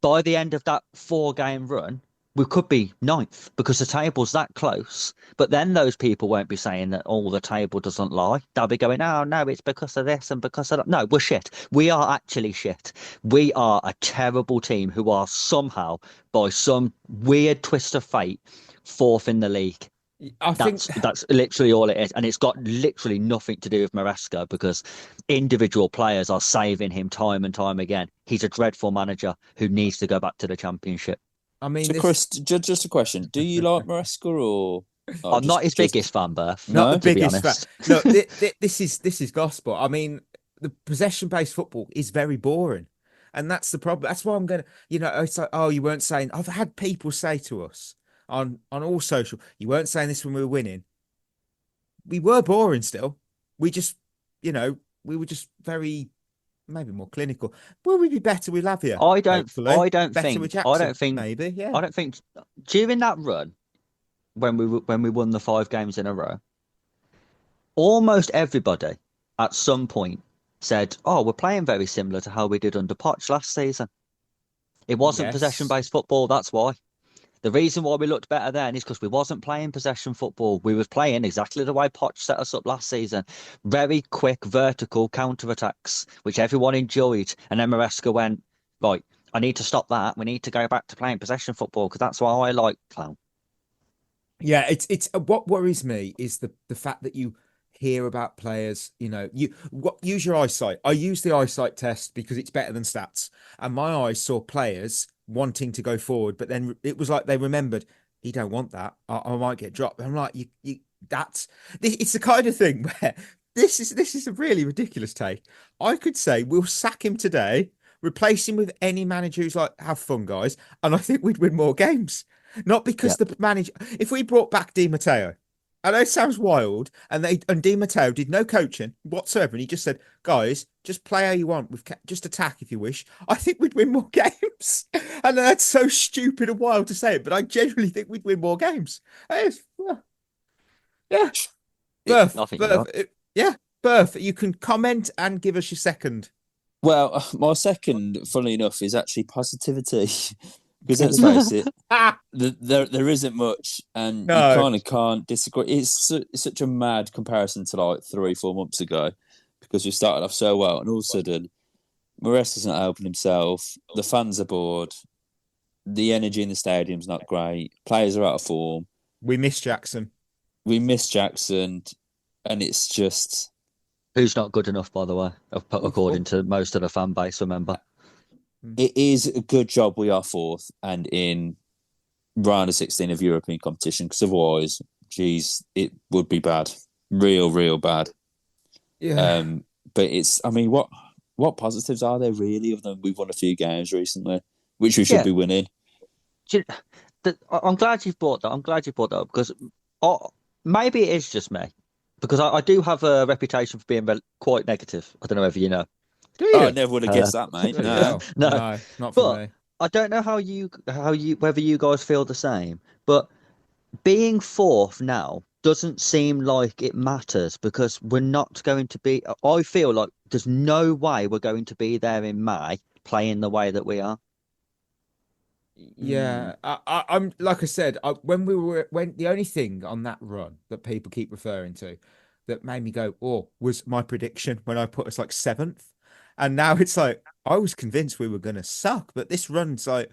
by the end of that 4-game run, we could be 9th because the table's that close. But then those people won't be saying that all the table doesn't lie. They'll be going, oh, no, it's because of this and because of that. No, we're shit. We are actually shit. We are a terrible team who are somehow, by some weird twist of fate, 4th in the league. That's literally all it is. And it's got literally nothing to do with Maresca, because individual players are saving him time and time again. He's a dreadful manager who needs to go back to the Championship. I mean, so Chris, just a question: do you like Maresca or? I'm not his biggest fan, Berth. Not the biggest fan. Look, this is gospel. I mean, the possession-based football is very boring, and that's the problem. That's why I'm going to, it's like, oh, you weren't saying. I've had people say to us on all social, you weren't saying this when we were winning. We were boring still. We just, we were just very maybe more clinical. Will we be better with Lavia? I don't Better think. with Jackson, I don't think. maybe. Yeah. I don't think during that run when we won the 5 games in a row, almost everybody at some point said, "Oh, we're playing very similar to how we did under Poch last season." It wasn't Yes. possession-based football. That's why. The reason why we looked better then is because we wasn't playing possession football. We was playing exactly the way Poch set us up last season. Very quick, vertical counter-attacks, which everyone enjoyed. And then Maresca went, right, I need to stop that. We need to go back to playing possession football because that's why I like Clown. Yeah, it's what worries me is the fact that you hear about players, use your eyesight. I use the eyesight test because it's better than stats. And my eyes saw players wanting to go forward, but then it was like they remembered he don't want that. I might get dropped. I'm like, it's the kind of thing where this is a really ridiculous take. I could say we'll sack him today, replace him with any manager who's like, have fun, guys, and I think we'd win more games. Not because the manager. If we brought back Di Matteo, I know it sounds wild, and Di Matteo did no coaching whatsoever, and he just said, "Guys, just play how you want. Just attack if you wish." I think we'd win more games, and that's so stupid and wild to say it, but I genuinely think we'd win more games. Yeah, Berth. You can comment and give us your second. Well, my second, funnily enough, is actually positivity. Because let's face it, there isn't much, and you kind of can't disagree. It's such a mad comparison to like 3-4 months ago, because we started off so well, and all of a sudden, Maresca's not helping himself. The fans are bored. The energy in the stadium's not great. Players are out of form. We miss Jackson, and it's just who's not good enough, by the way, according to most of the fan base. Remember. It is a good job we are 4th and in round of 16 of European competition, because otherwise, geez, it would be bad. Real bad. Yeah. But what positives are there really of them? We've won a few games recently, which we should be winning. I'm glad you've brought that. I'm glad you brought that up because maybe it is just me, because I do have a reputation for being quite negative. I don't know if you know. Oh, I never would have guessed that, mate. No, not for me. I don't know how you whether you guys feel the same, but being 4th now doesn't seem like it matters because we're not going to be. I feel like there's no way we're going to be there in May playing the way that we are. Yeah, I'm like I said, when the only thing on that run that people keep referring to that made me go, "Oh," was my prediction when I put us like 7th. And now it's like, I was convinced we were going to suck, but this run's like,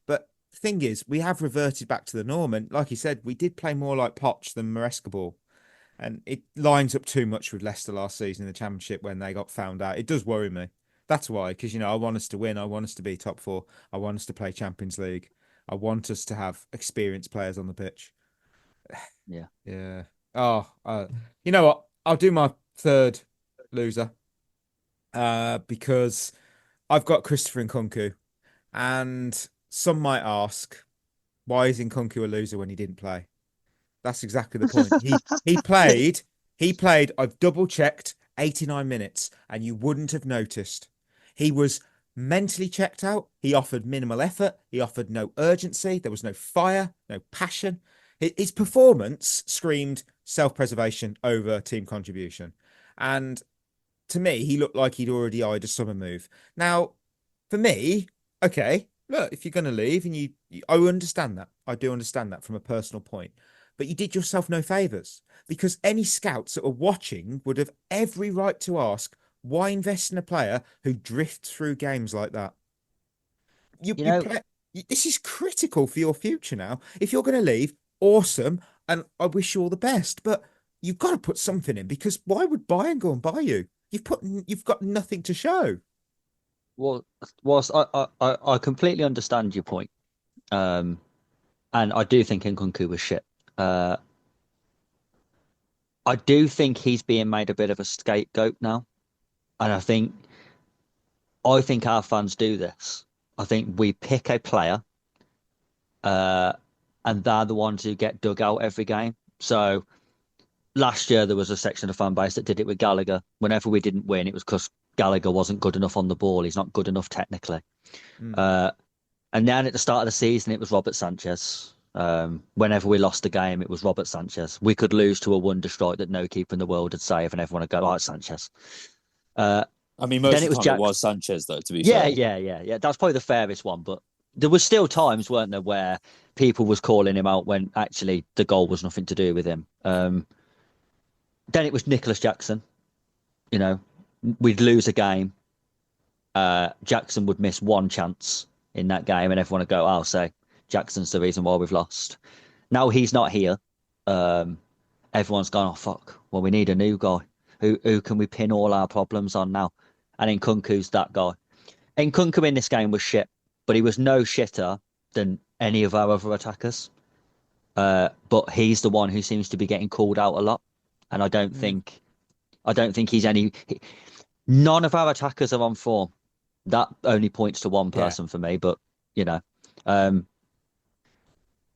But the thing is, we have reverted back to the norm. And like you said, we did play more like Poch than Maresca ball. And it lines up too much with Leicester last season in the Championship when they got found out. It does worry me. That's why, because, I want us to win. I want us to be top 4. I want us to play Champions League. I want us to have experienced players on the pitch. Yeah. Yeah. Oh, you know what? I'll do my third loser. Because I've got Christopher Nkunku, and some might ask, why is Nkunku a loser when he didn't play? That's exactly the point. He played. I've double checked 89 minutes, and you wouldn't have noticed. He was mentally checked out. He offered minimal effort. He offered no urgency. There was no fire, no passion. His performance screamed self-preservation over team contribution, and to me, he looked like he'd already eyed a summer move. Now, for me, okay, look, if you're going to leave, and I understand that. I do understand that from a personal point. But you did yourself no favours, because any scouts that were watching would have every right to ask, why invest in a player who drifts through games like that? This is critical for your future now. If you're going to leave, awesome, and I wish you all the best. But you've got to put something in, because why would Bayern go and buy you? You've got nothing to show. Well, I completely understand your point, and I do think Nkunku was shit. I do think he's being made a bit of a scapegoat now, and I think our fans do this. I think we pick a player, and they're the ones who get dug out every game. So last year, there was a section of fan base that did it with Gallagher. Whenever we didn't win, it was because Gallagher wasn't good enough on the ball. He's not good enough technically. And then at the start of the season, it was Robert Sanchez. Whenever we lost a game, it was Robert Sanchez. We could lose to a wonder strike that no keeper in the world would save, and everyone would go, "Oh, it's Sanchez." I mean, most then of it the was time it was Sanchez, though, to be yeah, fair. yeah. That's probably the fairest one. But there was still times, weren't there, where people was calling him out when actually the goal was nothing to do with him. Then it was Nicholas Jackson. You know, we'd lose a game. Jackson would miss one chance in that game, and everyone would go, "I'll say Jackson's the reason why we've lost." Now he's not here. Everyone's gone, "Oh fuck! Well, we need a new guy. Who can we pin all our problems on now?" And Nkunku's that guy. Nkunku in this game was shit, but he was no shitter than any of our other attackers. But he's the one who seems to be getting called out a lot, and I don't think he's any. None of our attackers are on form. That only points to one person for me, but you know,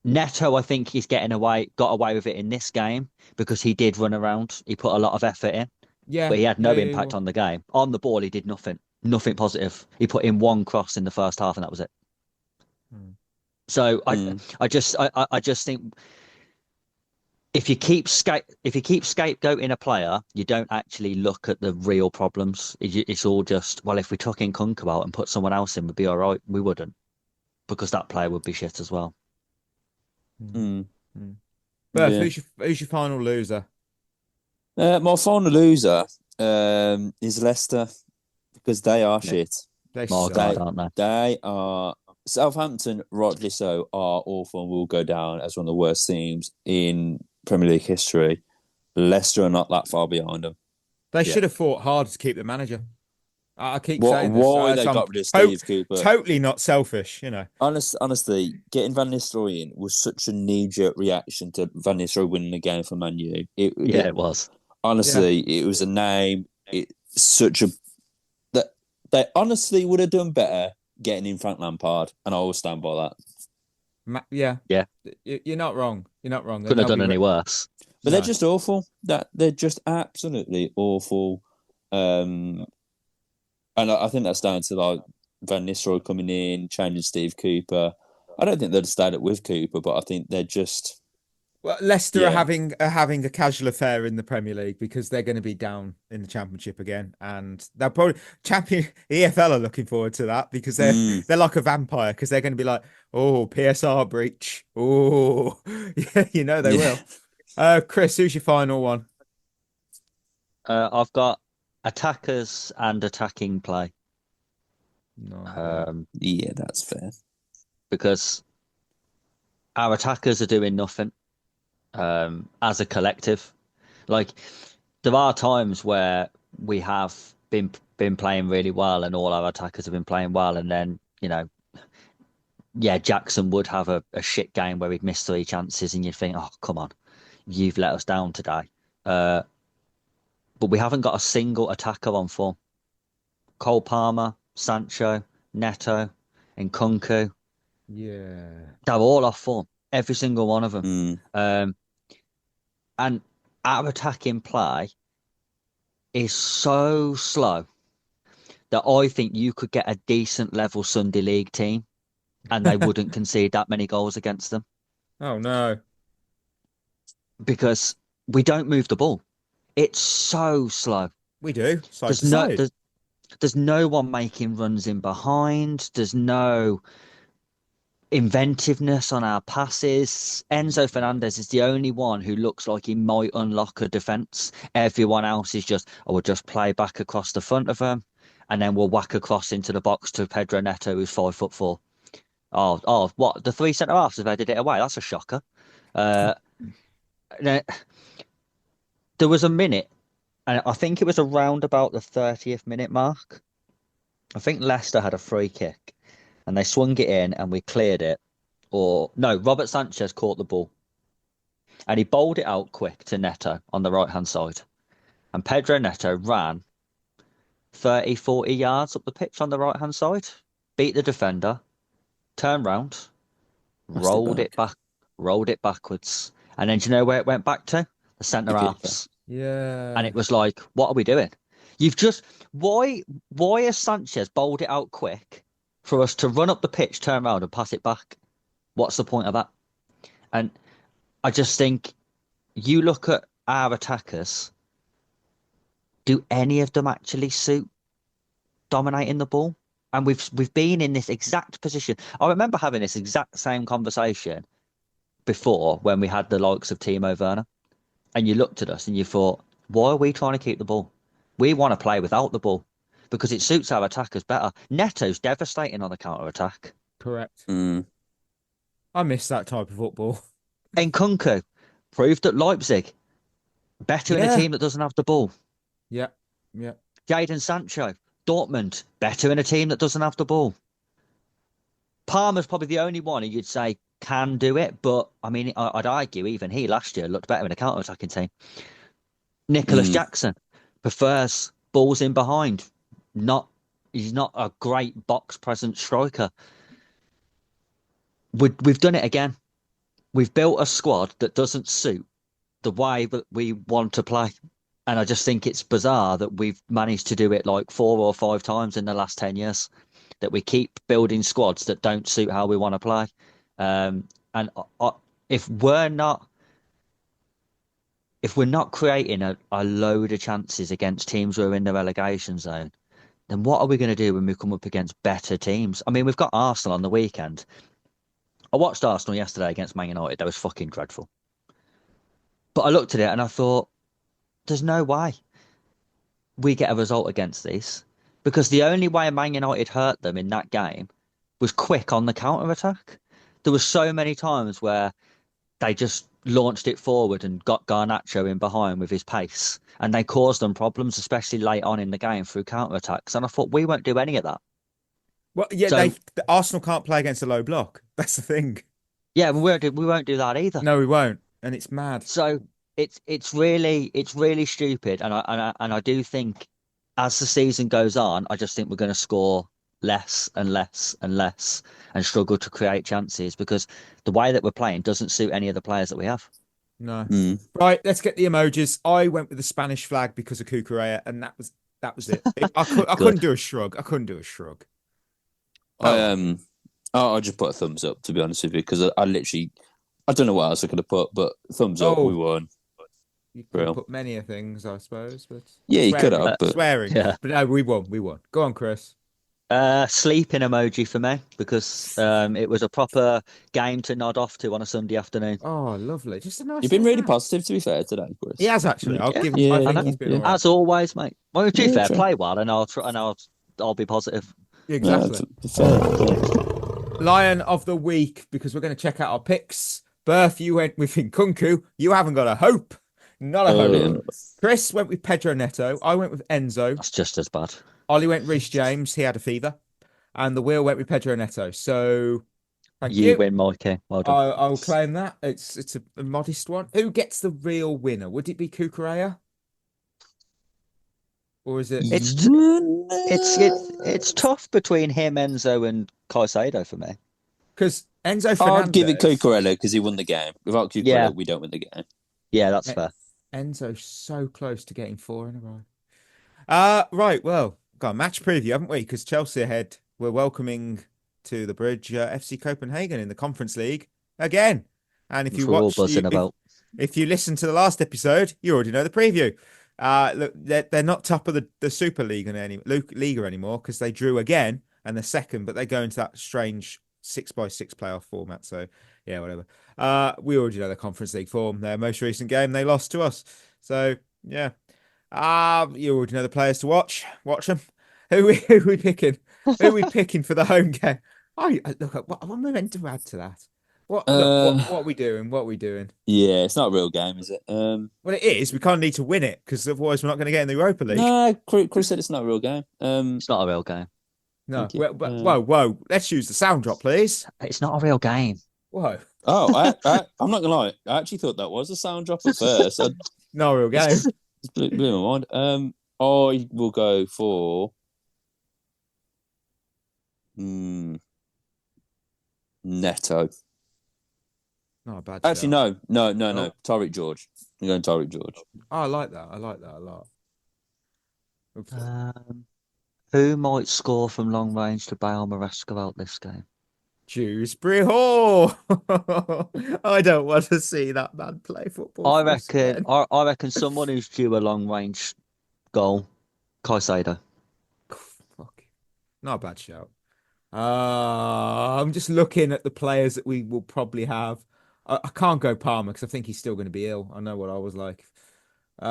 Neto, I think he's got away with it in this game because he did run around. He put a lot of effort in, but he had no impact on the game. On the ball, he did nothing positive. He put in one cross in the first half, and that was it. So I just think if you keep scapegoating a player, you don't actually look at the real problems. It's all just, well, if we took in Nkunku out and put someone else in, we'd be all right. We wouldn't, because that player would be shit as well. Beth, who's your final loser? My final loser is Leicester, because they are shit. Marc, aren't they? They are. Southampton, rightly so, are awful and will go down as one of the worst teams in Premier League history. Leicester are not that far behind them. They should have fought hard to keep the manager. I keep saying this. Why they got rid of Steve Cooper? Totally not selfish, you know. Honestly, getting Van Nistelrooy in was such a knee-jerk reaction to Van Nistelrooy winning the game for Man U. It was. Honestly, it was a name. That they honestly would have done better getting in Frank Lampard, and I will stand by that. Yeah. You're not wrong. Couldn't have done any worse. But they're just awful. They're just absolutely awful. And I think that's down to like Van Nistelrooy coming in, changing Steve Cooper. I don't think they'd have stayed up with Cooper, but I think they're just. Well, Leicester are having a casual affair in the Premier League because they're going to be down in the Championship again, and they'll probably EFL are looking forward to that because they're like a vampire, because they're going to be like, oh, PSR breach, oh, yeah, you know they will. Chris, who's your final one? I've got attackers and attacking play. Yeah, that's fair, because our attackers are doing nothing. As a collective, like there are times where we have been playing really well and all our attackers have been playing well, and then Jackson would have a shit game where he'd miss 3 chances and you'd think, oh come on, you've let us down today. But we haven't got a single attacker on form. Cole Palmer, Sancho, Neto, and Nkunku, they're all off form, every single one of them. And our attacking play is so slow that I think you could get a decent level Sunday League team and they wouldn't concede that many goals against them. Oh, no. Because we don't move the ball. It's so slow. We do. There's no one making runs in behind. There's no inventiveness on our passes. Enzo Fernandez is the only one who looks like he might unlock a defence. Everyone else is just, we'll just play back across the front of them, and then we'll whack across into the box to Pedro Neto, who's 5'4". Oh, what? The 3 centre halves have headed it away. That's a shocker. There was a minute, and I think it was around about the 30th minute mark. I think Leicester had a free kick. And they swung it in and we cleared it. Robert Sanchez caught the ball. And he bowled it out quick to Neto on the right-hand side. And Pedro Neto ran 30, 40 yards up the pitch on the right-hand side, beat the defender, turned round, rolled it backwards. And then do you know where it went back to? The centre halves. Yeah. And it was like, what are we doing? You've just why has Sanchez bowled it out quick for us to run up the pitch, turn around and pass it back? What's the point of that? And I just think you look at our attackers. Do any of them actually suit dominating the ball? And we've been in this exact position. I remember having this exact same conversation before when we had the likes of Timo Werner. And you looked at us and you thought, why are we trying to keep the ball? We want to play without the ball because it suits our attackers better. Neto's devastating on the counter-attack. Correct. I miss that type of football. Nkunku proved at Leipzig better in a team that doesn't have the ball. Yeah. Jadon Sancho, Dortmund, better in a team that doesn't have the ball. Palmer's probably the only one who you'd say can do it, but I mean, I'd argue even he last year looked better in a counter-attacking team. Nicholas Jackson prefers balls in behind. He's not a great box present striker. We've done it again. We've built a squad that doesn't suit the way that we want to play. And I just think it's bizarre that we've managed to do it like 4 or 5 times in the last 10 years, that we keep building squads that don't suit how we want to play. If we're not creating a load of chances against teams who are in the relegation zone, then what are we going to do when we come up against better teams? I mean, we've got Arsenal on the weekend. I watched Arsenal yesterday against Man United. That was fucking dreadful. But I looked at it and I thought, there's no way we get a result against these, because the only way Man United hurt them in that game was quick on the counter-attack. There were so many times where they just launched it forward and got Garnacho in behind with his pace, and they caused them problems, especially late on in the game through counter-attacks. And I thought, we won't do any of that. Well, yeah, So, Arsenal can't play against a low block. That's the thing. Yeah, we won't do that either. No, we won't, and it's mad. So it's really stupid, and I do think as the season goes on, I just think we're going to score less and less and less and struggle to create chances because the way that we're playing doesn't suit any of the players that we have. No. Right, let's get the emojis. I went with the Spanish flag because of Cucurella, and that was it. I couldn't do a shrug. I'll just put a thumbs up, to be honest with you, because I don't know what else I could have put, but thumbs up, we won. You could put many things, I suppose, but yeah, you could have. But swearing, but no, we won. Go on, Chris. Sleeping emoji for me because it was a proper game to nod off to on a Sunday afternoon. Oh, lovely! Just a nice. You've been really positive, to be fair, today, Chris. He has actually. I'll give him. I think he's been as always, mate. Well, to be fair, play well, and I'll be positive. Exactly. Lion of the week, because we're going to check out our picks. Berth, you went with Nkunku. You haven't got a hope. Not a hope. Chris went with Pedro Neto. I went with Enzo. That's just as bad. Ollie went Reece James. He had a fever. And the wheel went with Pedro Neto. So thank you. You win, Mikey. Well done. I'll claim that. It's a modest one. Who gets the real winner? Would it be Cucurella? Or is it? It's tough between him, Enzo, and Caicedo for me. Because Enzo Fernandez... I'd give it Cucurella because he won the game. Without Cucurella, we don't win the game. Yeah, that's fair. Enzo's so close to getting 4 in a row. Right, well, got a match preview, haven't we? Because Chelsea ahead. We're welcoming to the bridge FC Copenhagen in the Conference League again. And if you watch, if you listen to the last episode, you already know the preview. Look, they're not top of the Super League anymore because they drew again and they're second, but they go into that strange 6x6 playoff format. So yeah, whatever. We already know the Conference League form. Their most recent game, they lost to us. So yeah. You already know the players to watch. Watch them. Who are we picking? Who are we picking for the home game? Look, what am I meant to add to that? What are we doing? What are we doing? Yeah, it's not a real game, is it? Well, it is. We kind of need to win it because otherwise we're not going to get in the Europa League. No, Chris said it's not a real game. It's not a real game. No. Whoa. Let's use the sound drop, please. It's not a real game. Whoa. Oh, I'm not going to lie. I actually thought that was a sound drop at first. No real game. It's blew my mind. I will go for... Neto. Not a bad Actually, shout. no. Tariq George. I'm going Tariq George. Oh, I like that a lot. Who might score from long range to bail Maresca out this game? Dewsbury Hall. I don't want to see that man play football. I reckon. I reckon someone who's due a long range goal, Caicedo. Fuck. Not a bad shout. I'm just looking at the players that we will probably have. I can't go Palmer because I think he's still going to be ill. I know what I was like. Fucking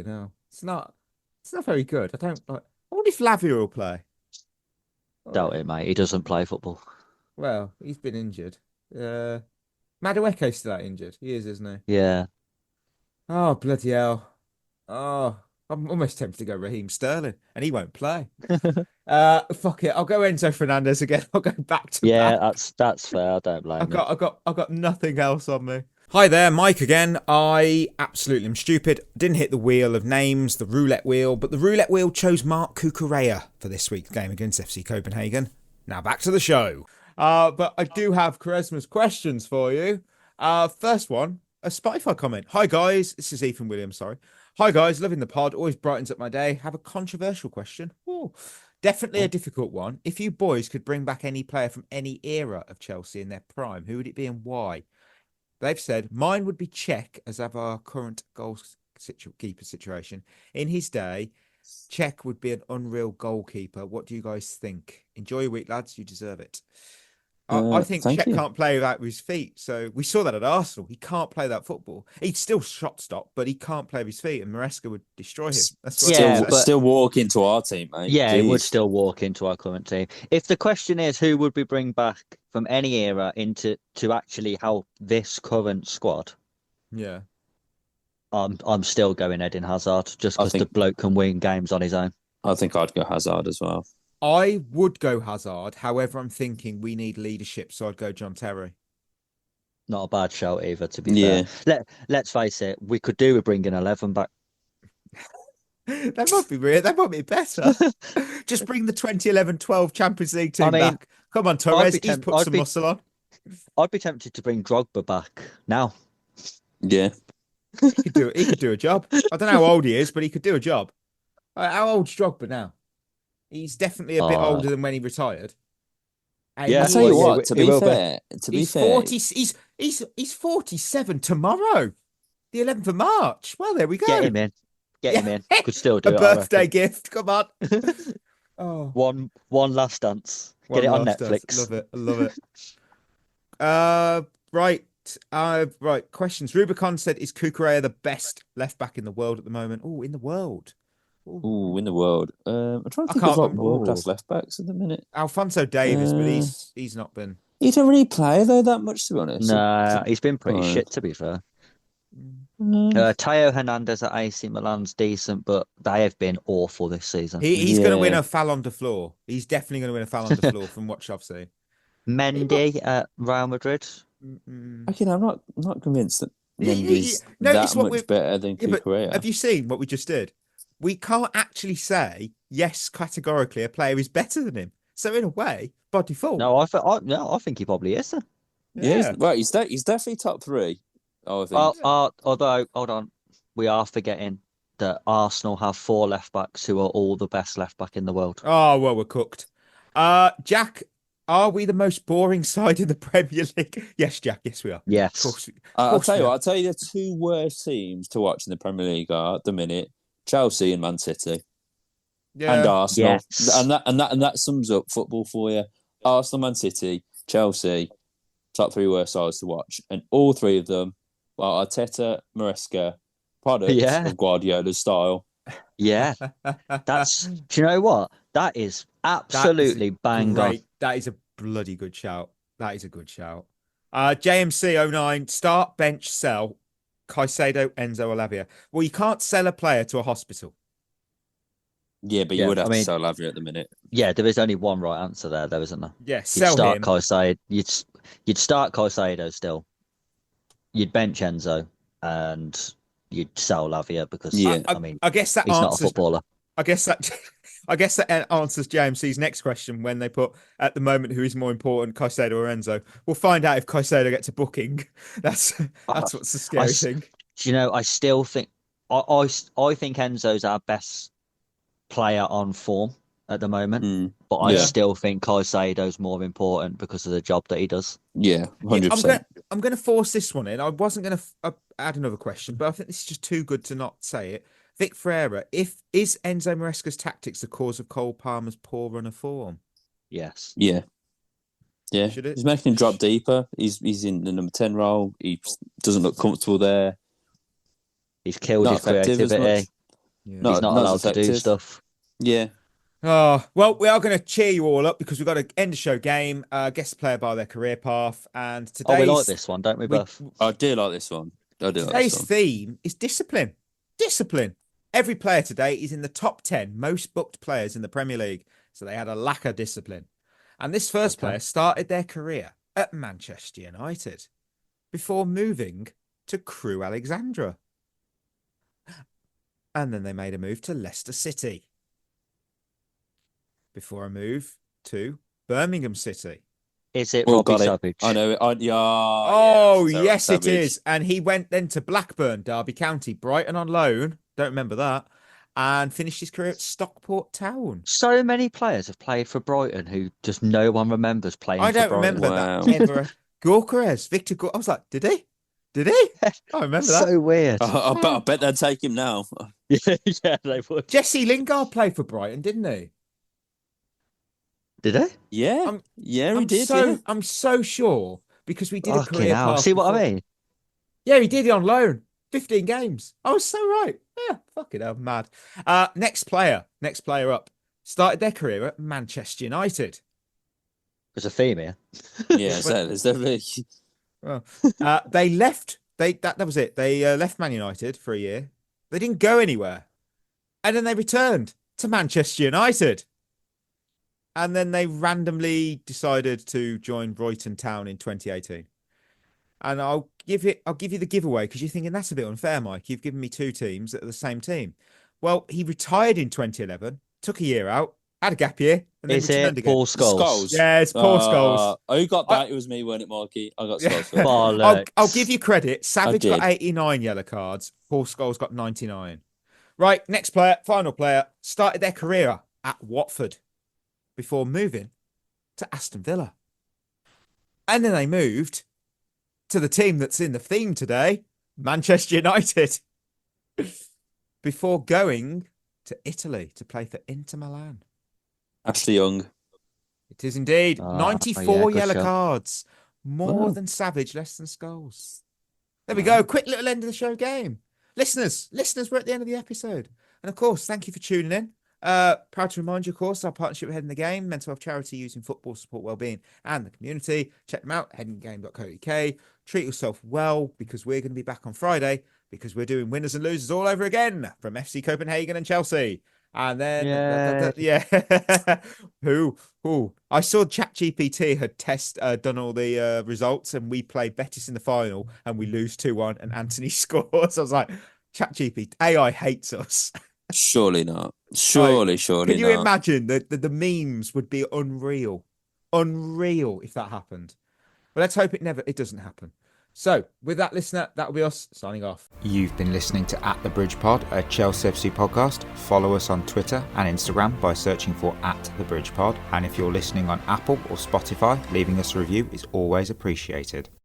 hell. It's not very good. I don't like. I wonder if Lavia will play. Doubt it, mate. He doesn't play football. Well, he's been injured. Madueke's still out injured. He is, isn't he? Yeah. Oh, bloody hell. Oh, I'm almost tempted to go Raheem Sterling, and he won't play. Fuck it. I'll go Enzo Fernandez again. I'll go back to back. That's fair. I don't blame you. I've got nothing else on me. Hi there, Mike again. I absolutely am stupid. Didn't hit the wheel of names, the roulette wheel, but the roulette wheel chose Marc Cucurella for this week's game against FC Copenhagen. Now back to the show. But I do have Quaresma's questions for you. First one, a Spotify comment. Hi guys, this is Ethan Williams, sorry. Hi guys, loving the pod, always brightens up my day. Have a controversial question. Ooh, definitely a difficult one. If you boys could bring back any player from any era of Chelsea in their prime, who would it be and why? They've said, mine would be Cech as of our current goalkeeper situation. In his day, Cech would be an unreal goalkeeper. What do you guys think? Enjoy your week, lads. You deserve it. I think Cech can't play without his feet. So we saw that at Arsenal. He can't play that football. He'd still shot stop, but he can't play with his feet, and Maresca would destroy him. That's what still walk into our team, mate. Yeah, he would still walk into our current team. If the question is who would we bring back from any era to actually help this current squad, yeah, I'm still going Eden Hazard just because the bloke can win games on his own. I think I'd go Hazard as well. I would go Hazard. However, I'm thinking we need leadership, so I'd go John Terry. Not a bad shout either, to be fair. Let's face it, we could do with bringing 11 back. That might be weird. That might be better. Just bring the 2011-12 Champions League team back. Come on, Torres. He's put some muscle on. I'd be tempted to bring Drogba back now. Yeah. He could do a job. I don't know how old he is, but he could do a job. How old's Drogba now? He's definitely a bit older than when he retired. And I tell you what. To be fair, he's 40. He's 47 tomorrow, the 11th of March. Well, there we go. Get him in. Get him in. Could still do a birthday gift. Come on. One last dance. Get it on Netflix. I love it. Right. Questions. Rubicon said, "Is Cucurella the best left back in the world at the moment?" Oh, in the world. Ooh, in the world. I'm trying to think of world class left backs at the minute. Alphonso Davies, but he's not been. He don't really play though that much, to be honest. No, he's been pretty shit, to be fair. Teo Hernandez at AC Milan's decent, but they have been awful this season. He's going to win a Fallon d'Or. He's definitely going to win a Fallon d'Or from what I've seen. Mendy at Real Madrid. Okay, I'm not convinced that Mendy's that much better than Cucurella. Have you seen what we just did? We can't actually say yes categorically a player is better than him. So in a way, by default, no, I think he probably is. Yeah, he's definitely top three. I think. Although, hold on, we are forgetting that Arsenal have 4 left backs who are all the best left back in the world. Oh well, we're cooked. Jack, are we the most boring side in the Premier League? Yes, Jack. Yes, we are. Yes. Of course, I'll tell you the 2 worst teams to watch in the Premier League are at the minute Chelsea and Man City. Yeah. And Arsenal. Yes. And that sums up football for you. Arsenal, Man City, Chelsea, top 3 worst sides to watch, and all 3 of them. Well, Arteta, Maresca, products of Guardiola's style. Yeah. Do you know what? That is absolutely bang on. That is a bloody good shout. That is a good shout. JMC09, start, bench, sell, Caicedo, Enzo, or Lavia. Well, you can't sell a player to a hospital. Yeah, but you would have to sell Lavia at the minute. Yeah, there is only one right answer there, isn't there? Yeah, sell him. Caicedo. You'd start Caicedo still. You'd bench Enzo and you'd sell Lavia because I guess that he's answers, not a footballer. I guess that answers JMC's next question when they put at the moment who is more important, Caicedo or Enzo. We'll find out if Caicedo gets a booking. That's what's the scary thing. Do you know? I still think I think Enzo's our best player on form at the moment, but I still think Caicedo's more important because of the job that he does. Yeah, 100%. I'm going to force this one in. I wasn't going to add another question, but I think this is just too good to not say it. Vic Ferreira, is Enzo Maresca's tactics the cause of Cole Palmer's poor run of form? Yes. Yeah. He's making him drop deeper. He's in the number 10 role. He doesn't look comfortable there. He's killed his creativity. He's not allowed to do stuff. Yeah. Oh, well, we are going to cheer you all up because we've got to end the show game, guess the player by their career path. And today's... we like this one, don't we, Buff? I do like this one. Today's theme is discipline. Discipline. Every player today is in the top 10 most booked players in the Premier League. So they had a lack of discipline. And this first player started their career at Manchester United before moving to Crewe Alexandra. And then they made a move to Leicester City before a move to Birmingham City. Is it Robbie got Savage? I know it. Yes, it is. And he went then to Blackburn, Derby County, Brighton on loan. Don't remember that. And finished his career at Stockport Town. So many players have played for Brighton who just no one remembers playing for Brighton. I don't remember that ever. Gyökeres, Victor Gyökeres. I was like, did he? Did he? I remember that. So weird. I bet they'd take him now. Yeah, they would. Jesse Lingard played for Brighton, didn't he? Did he? Yeah. He did. I'm so sure because we did a career path. See what I mean? Yeah, he did it on loan. 15 games. I was so right. Yeah, fucking hell, mad. Next player up. Started their career at Manchester United. There's a theme here. Yeah, there's definitely. Well, they left. That was it. They left Man United for a year. They didn't go anywhere, and then they returned to Manchester United. And then they randomly decided to join Brighton Town in 2018. And I'll give you the giveaway because you're thinking that's a bit unfair, Mike. You've given me two teams that are the same team. Well, he retired in 2011, took a year out, had a gap year, and then returned again. Paul Scholes? Yeah, it's Paul Scholes. Who got that? It was me, weren't it, Marky? I got Scholes. I'll give you credit. Savage got 89 yellow cards. Paul Scholes got 99. Right, next player, final player, started their career at Watford before moving to Aston Villa. And then they moved to the team that's in the theme today, Manchester United, before going to Italy to play for Inter Milan. Ashley Young. It is indeed. 94 yellow shot. Cards. More than Savage, less than Scholes. There we go. Quick little end of the show game. Listeners, we're at the end of the episode. And of course, thank you for tuning in. Proud to remind you, of course, our partnership with Head in the Game, mental health charity using football to support wellbeing and the community. Check them out, headinthegame.co.uk. Treat yourself well because we're going to be back on Friday because we're doing winners and losers all over again from FC Copenhagen and Chelsea. And then, who? I saw ChatGPT had done all the results, and we play Betis in the final, and we lose 2-1, and Anthony scores. I was like, ChatGPT, AI hates us. Surely not. Surely not. Can you imagine that the memes would be unreal if that happened? Well, let's hope it doesn't happen. So, with that, listener, that'll be us signing off. You've been listening to At The Bridge Pod, a Chelsea FC podcast. Follow us on Twitter and Instagram by searching for At The Bridge Pod. And if you're listening on Apple or Spotify, leaving us a review is always appreciated.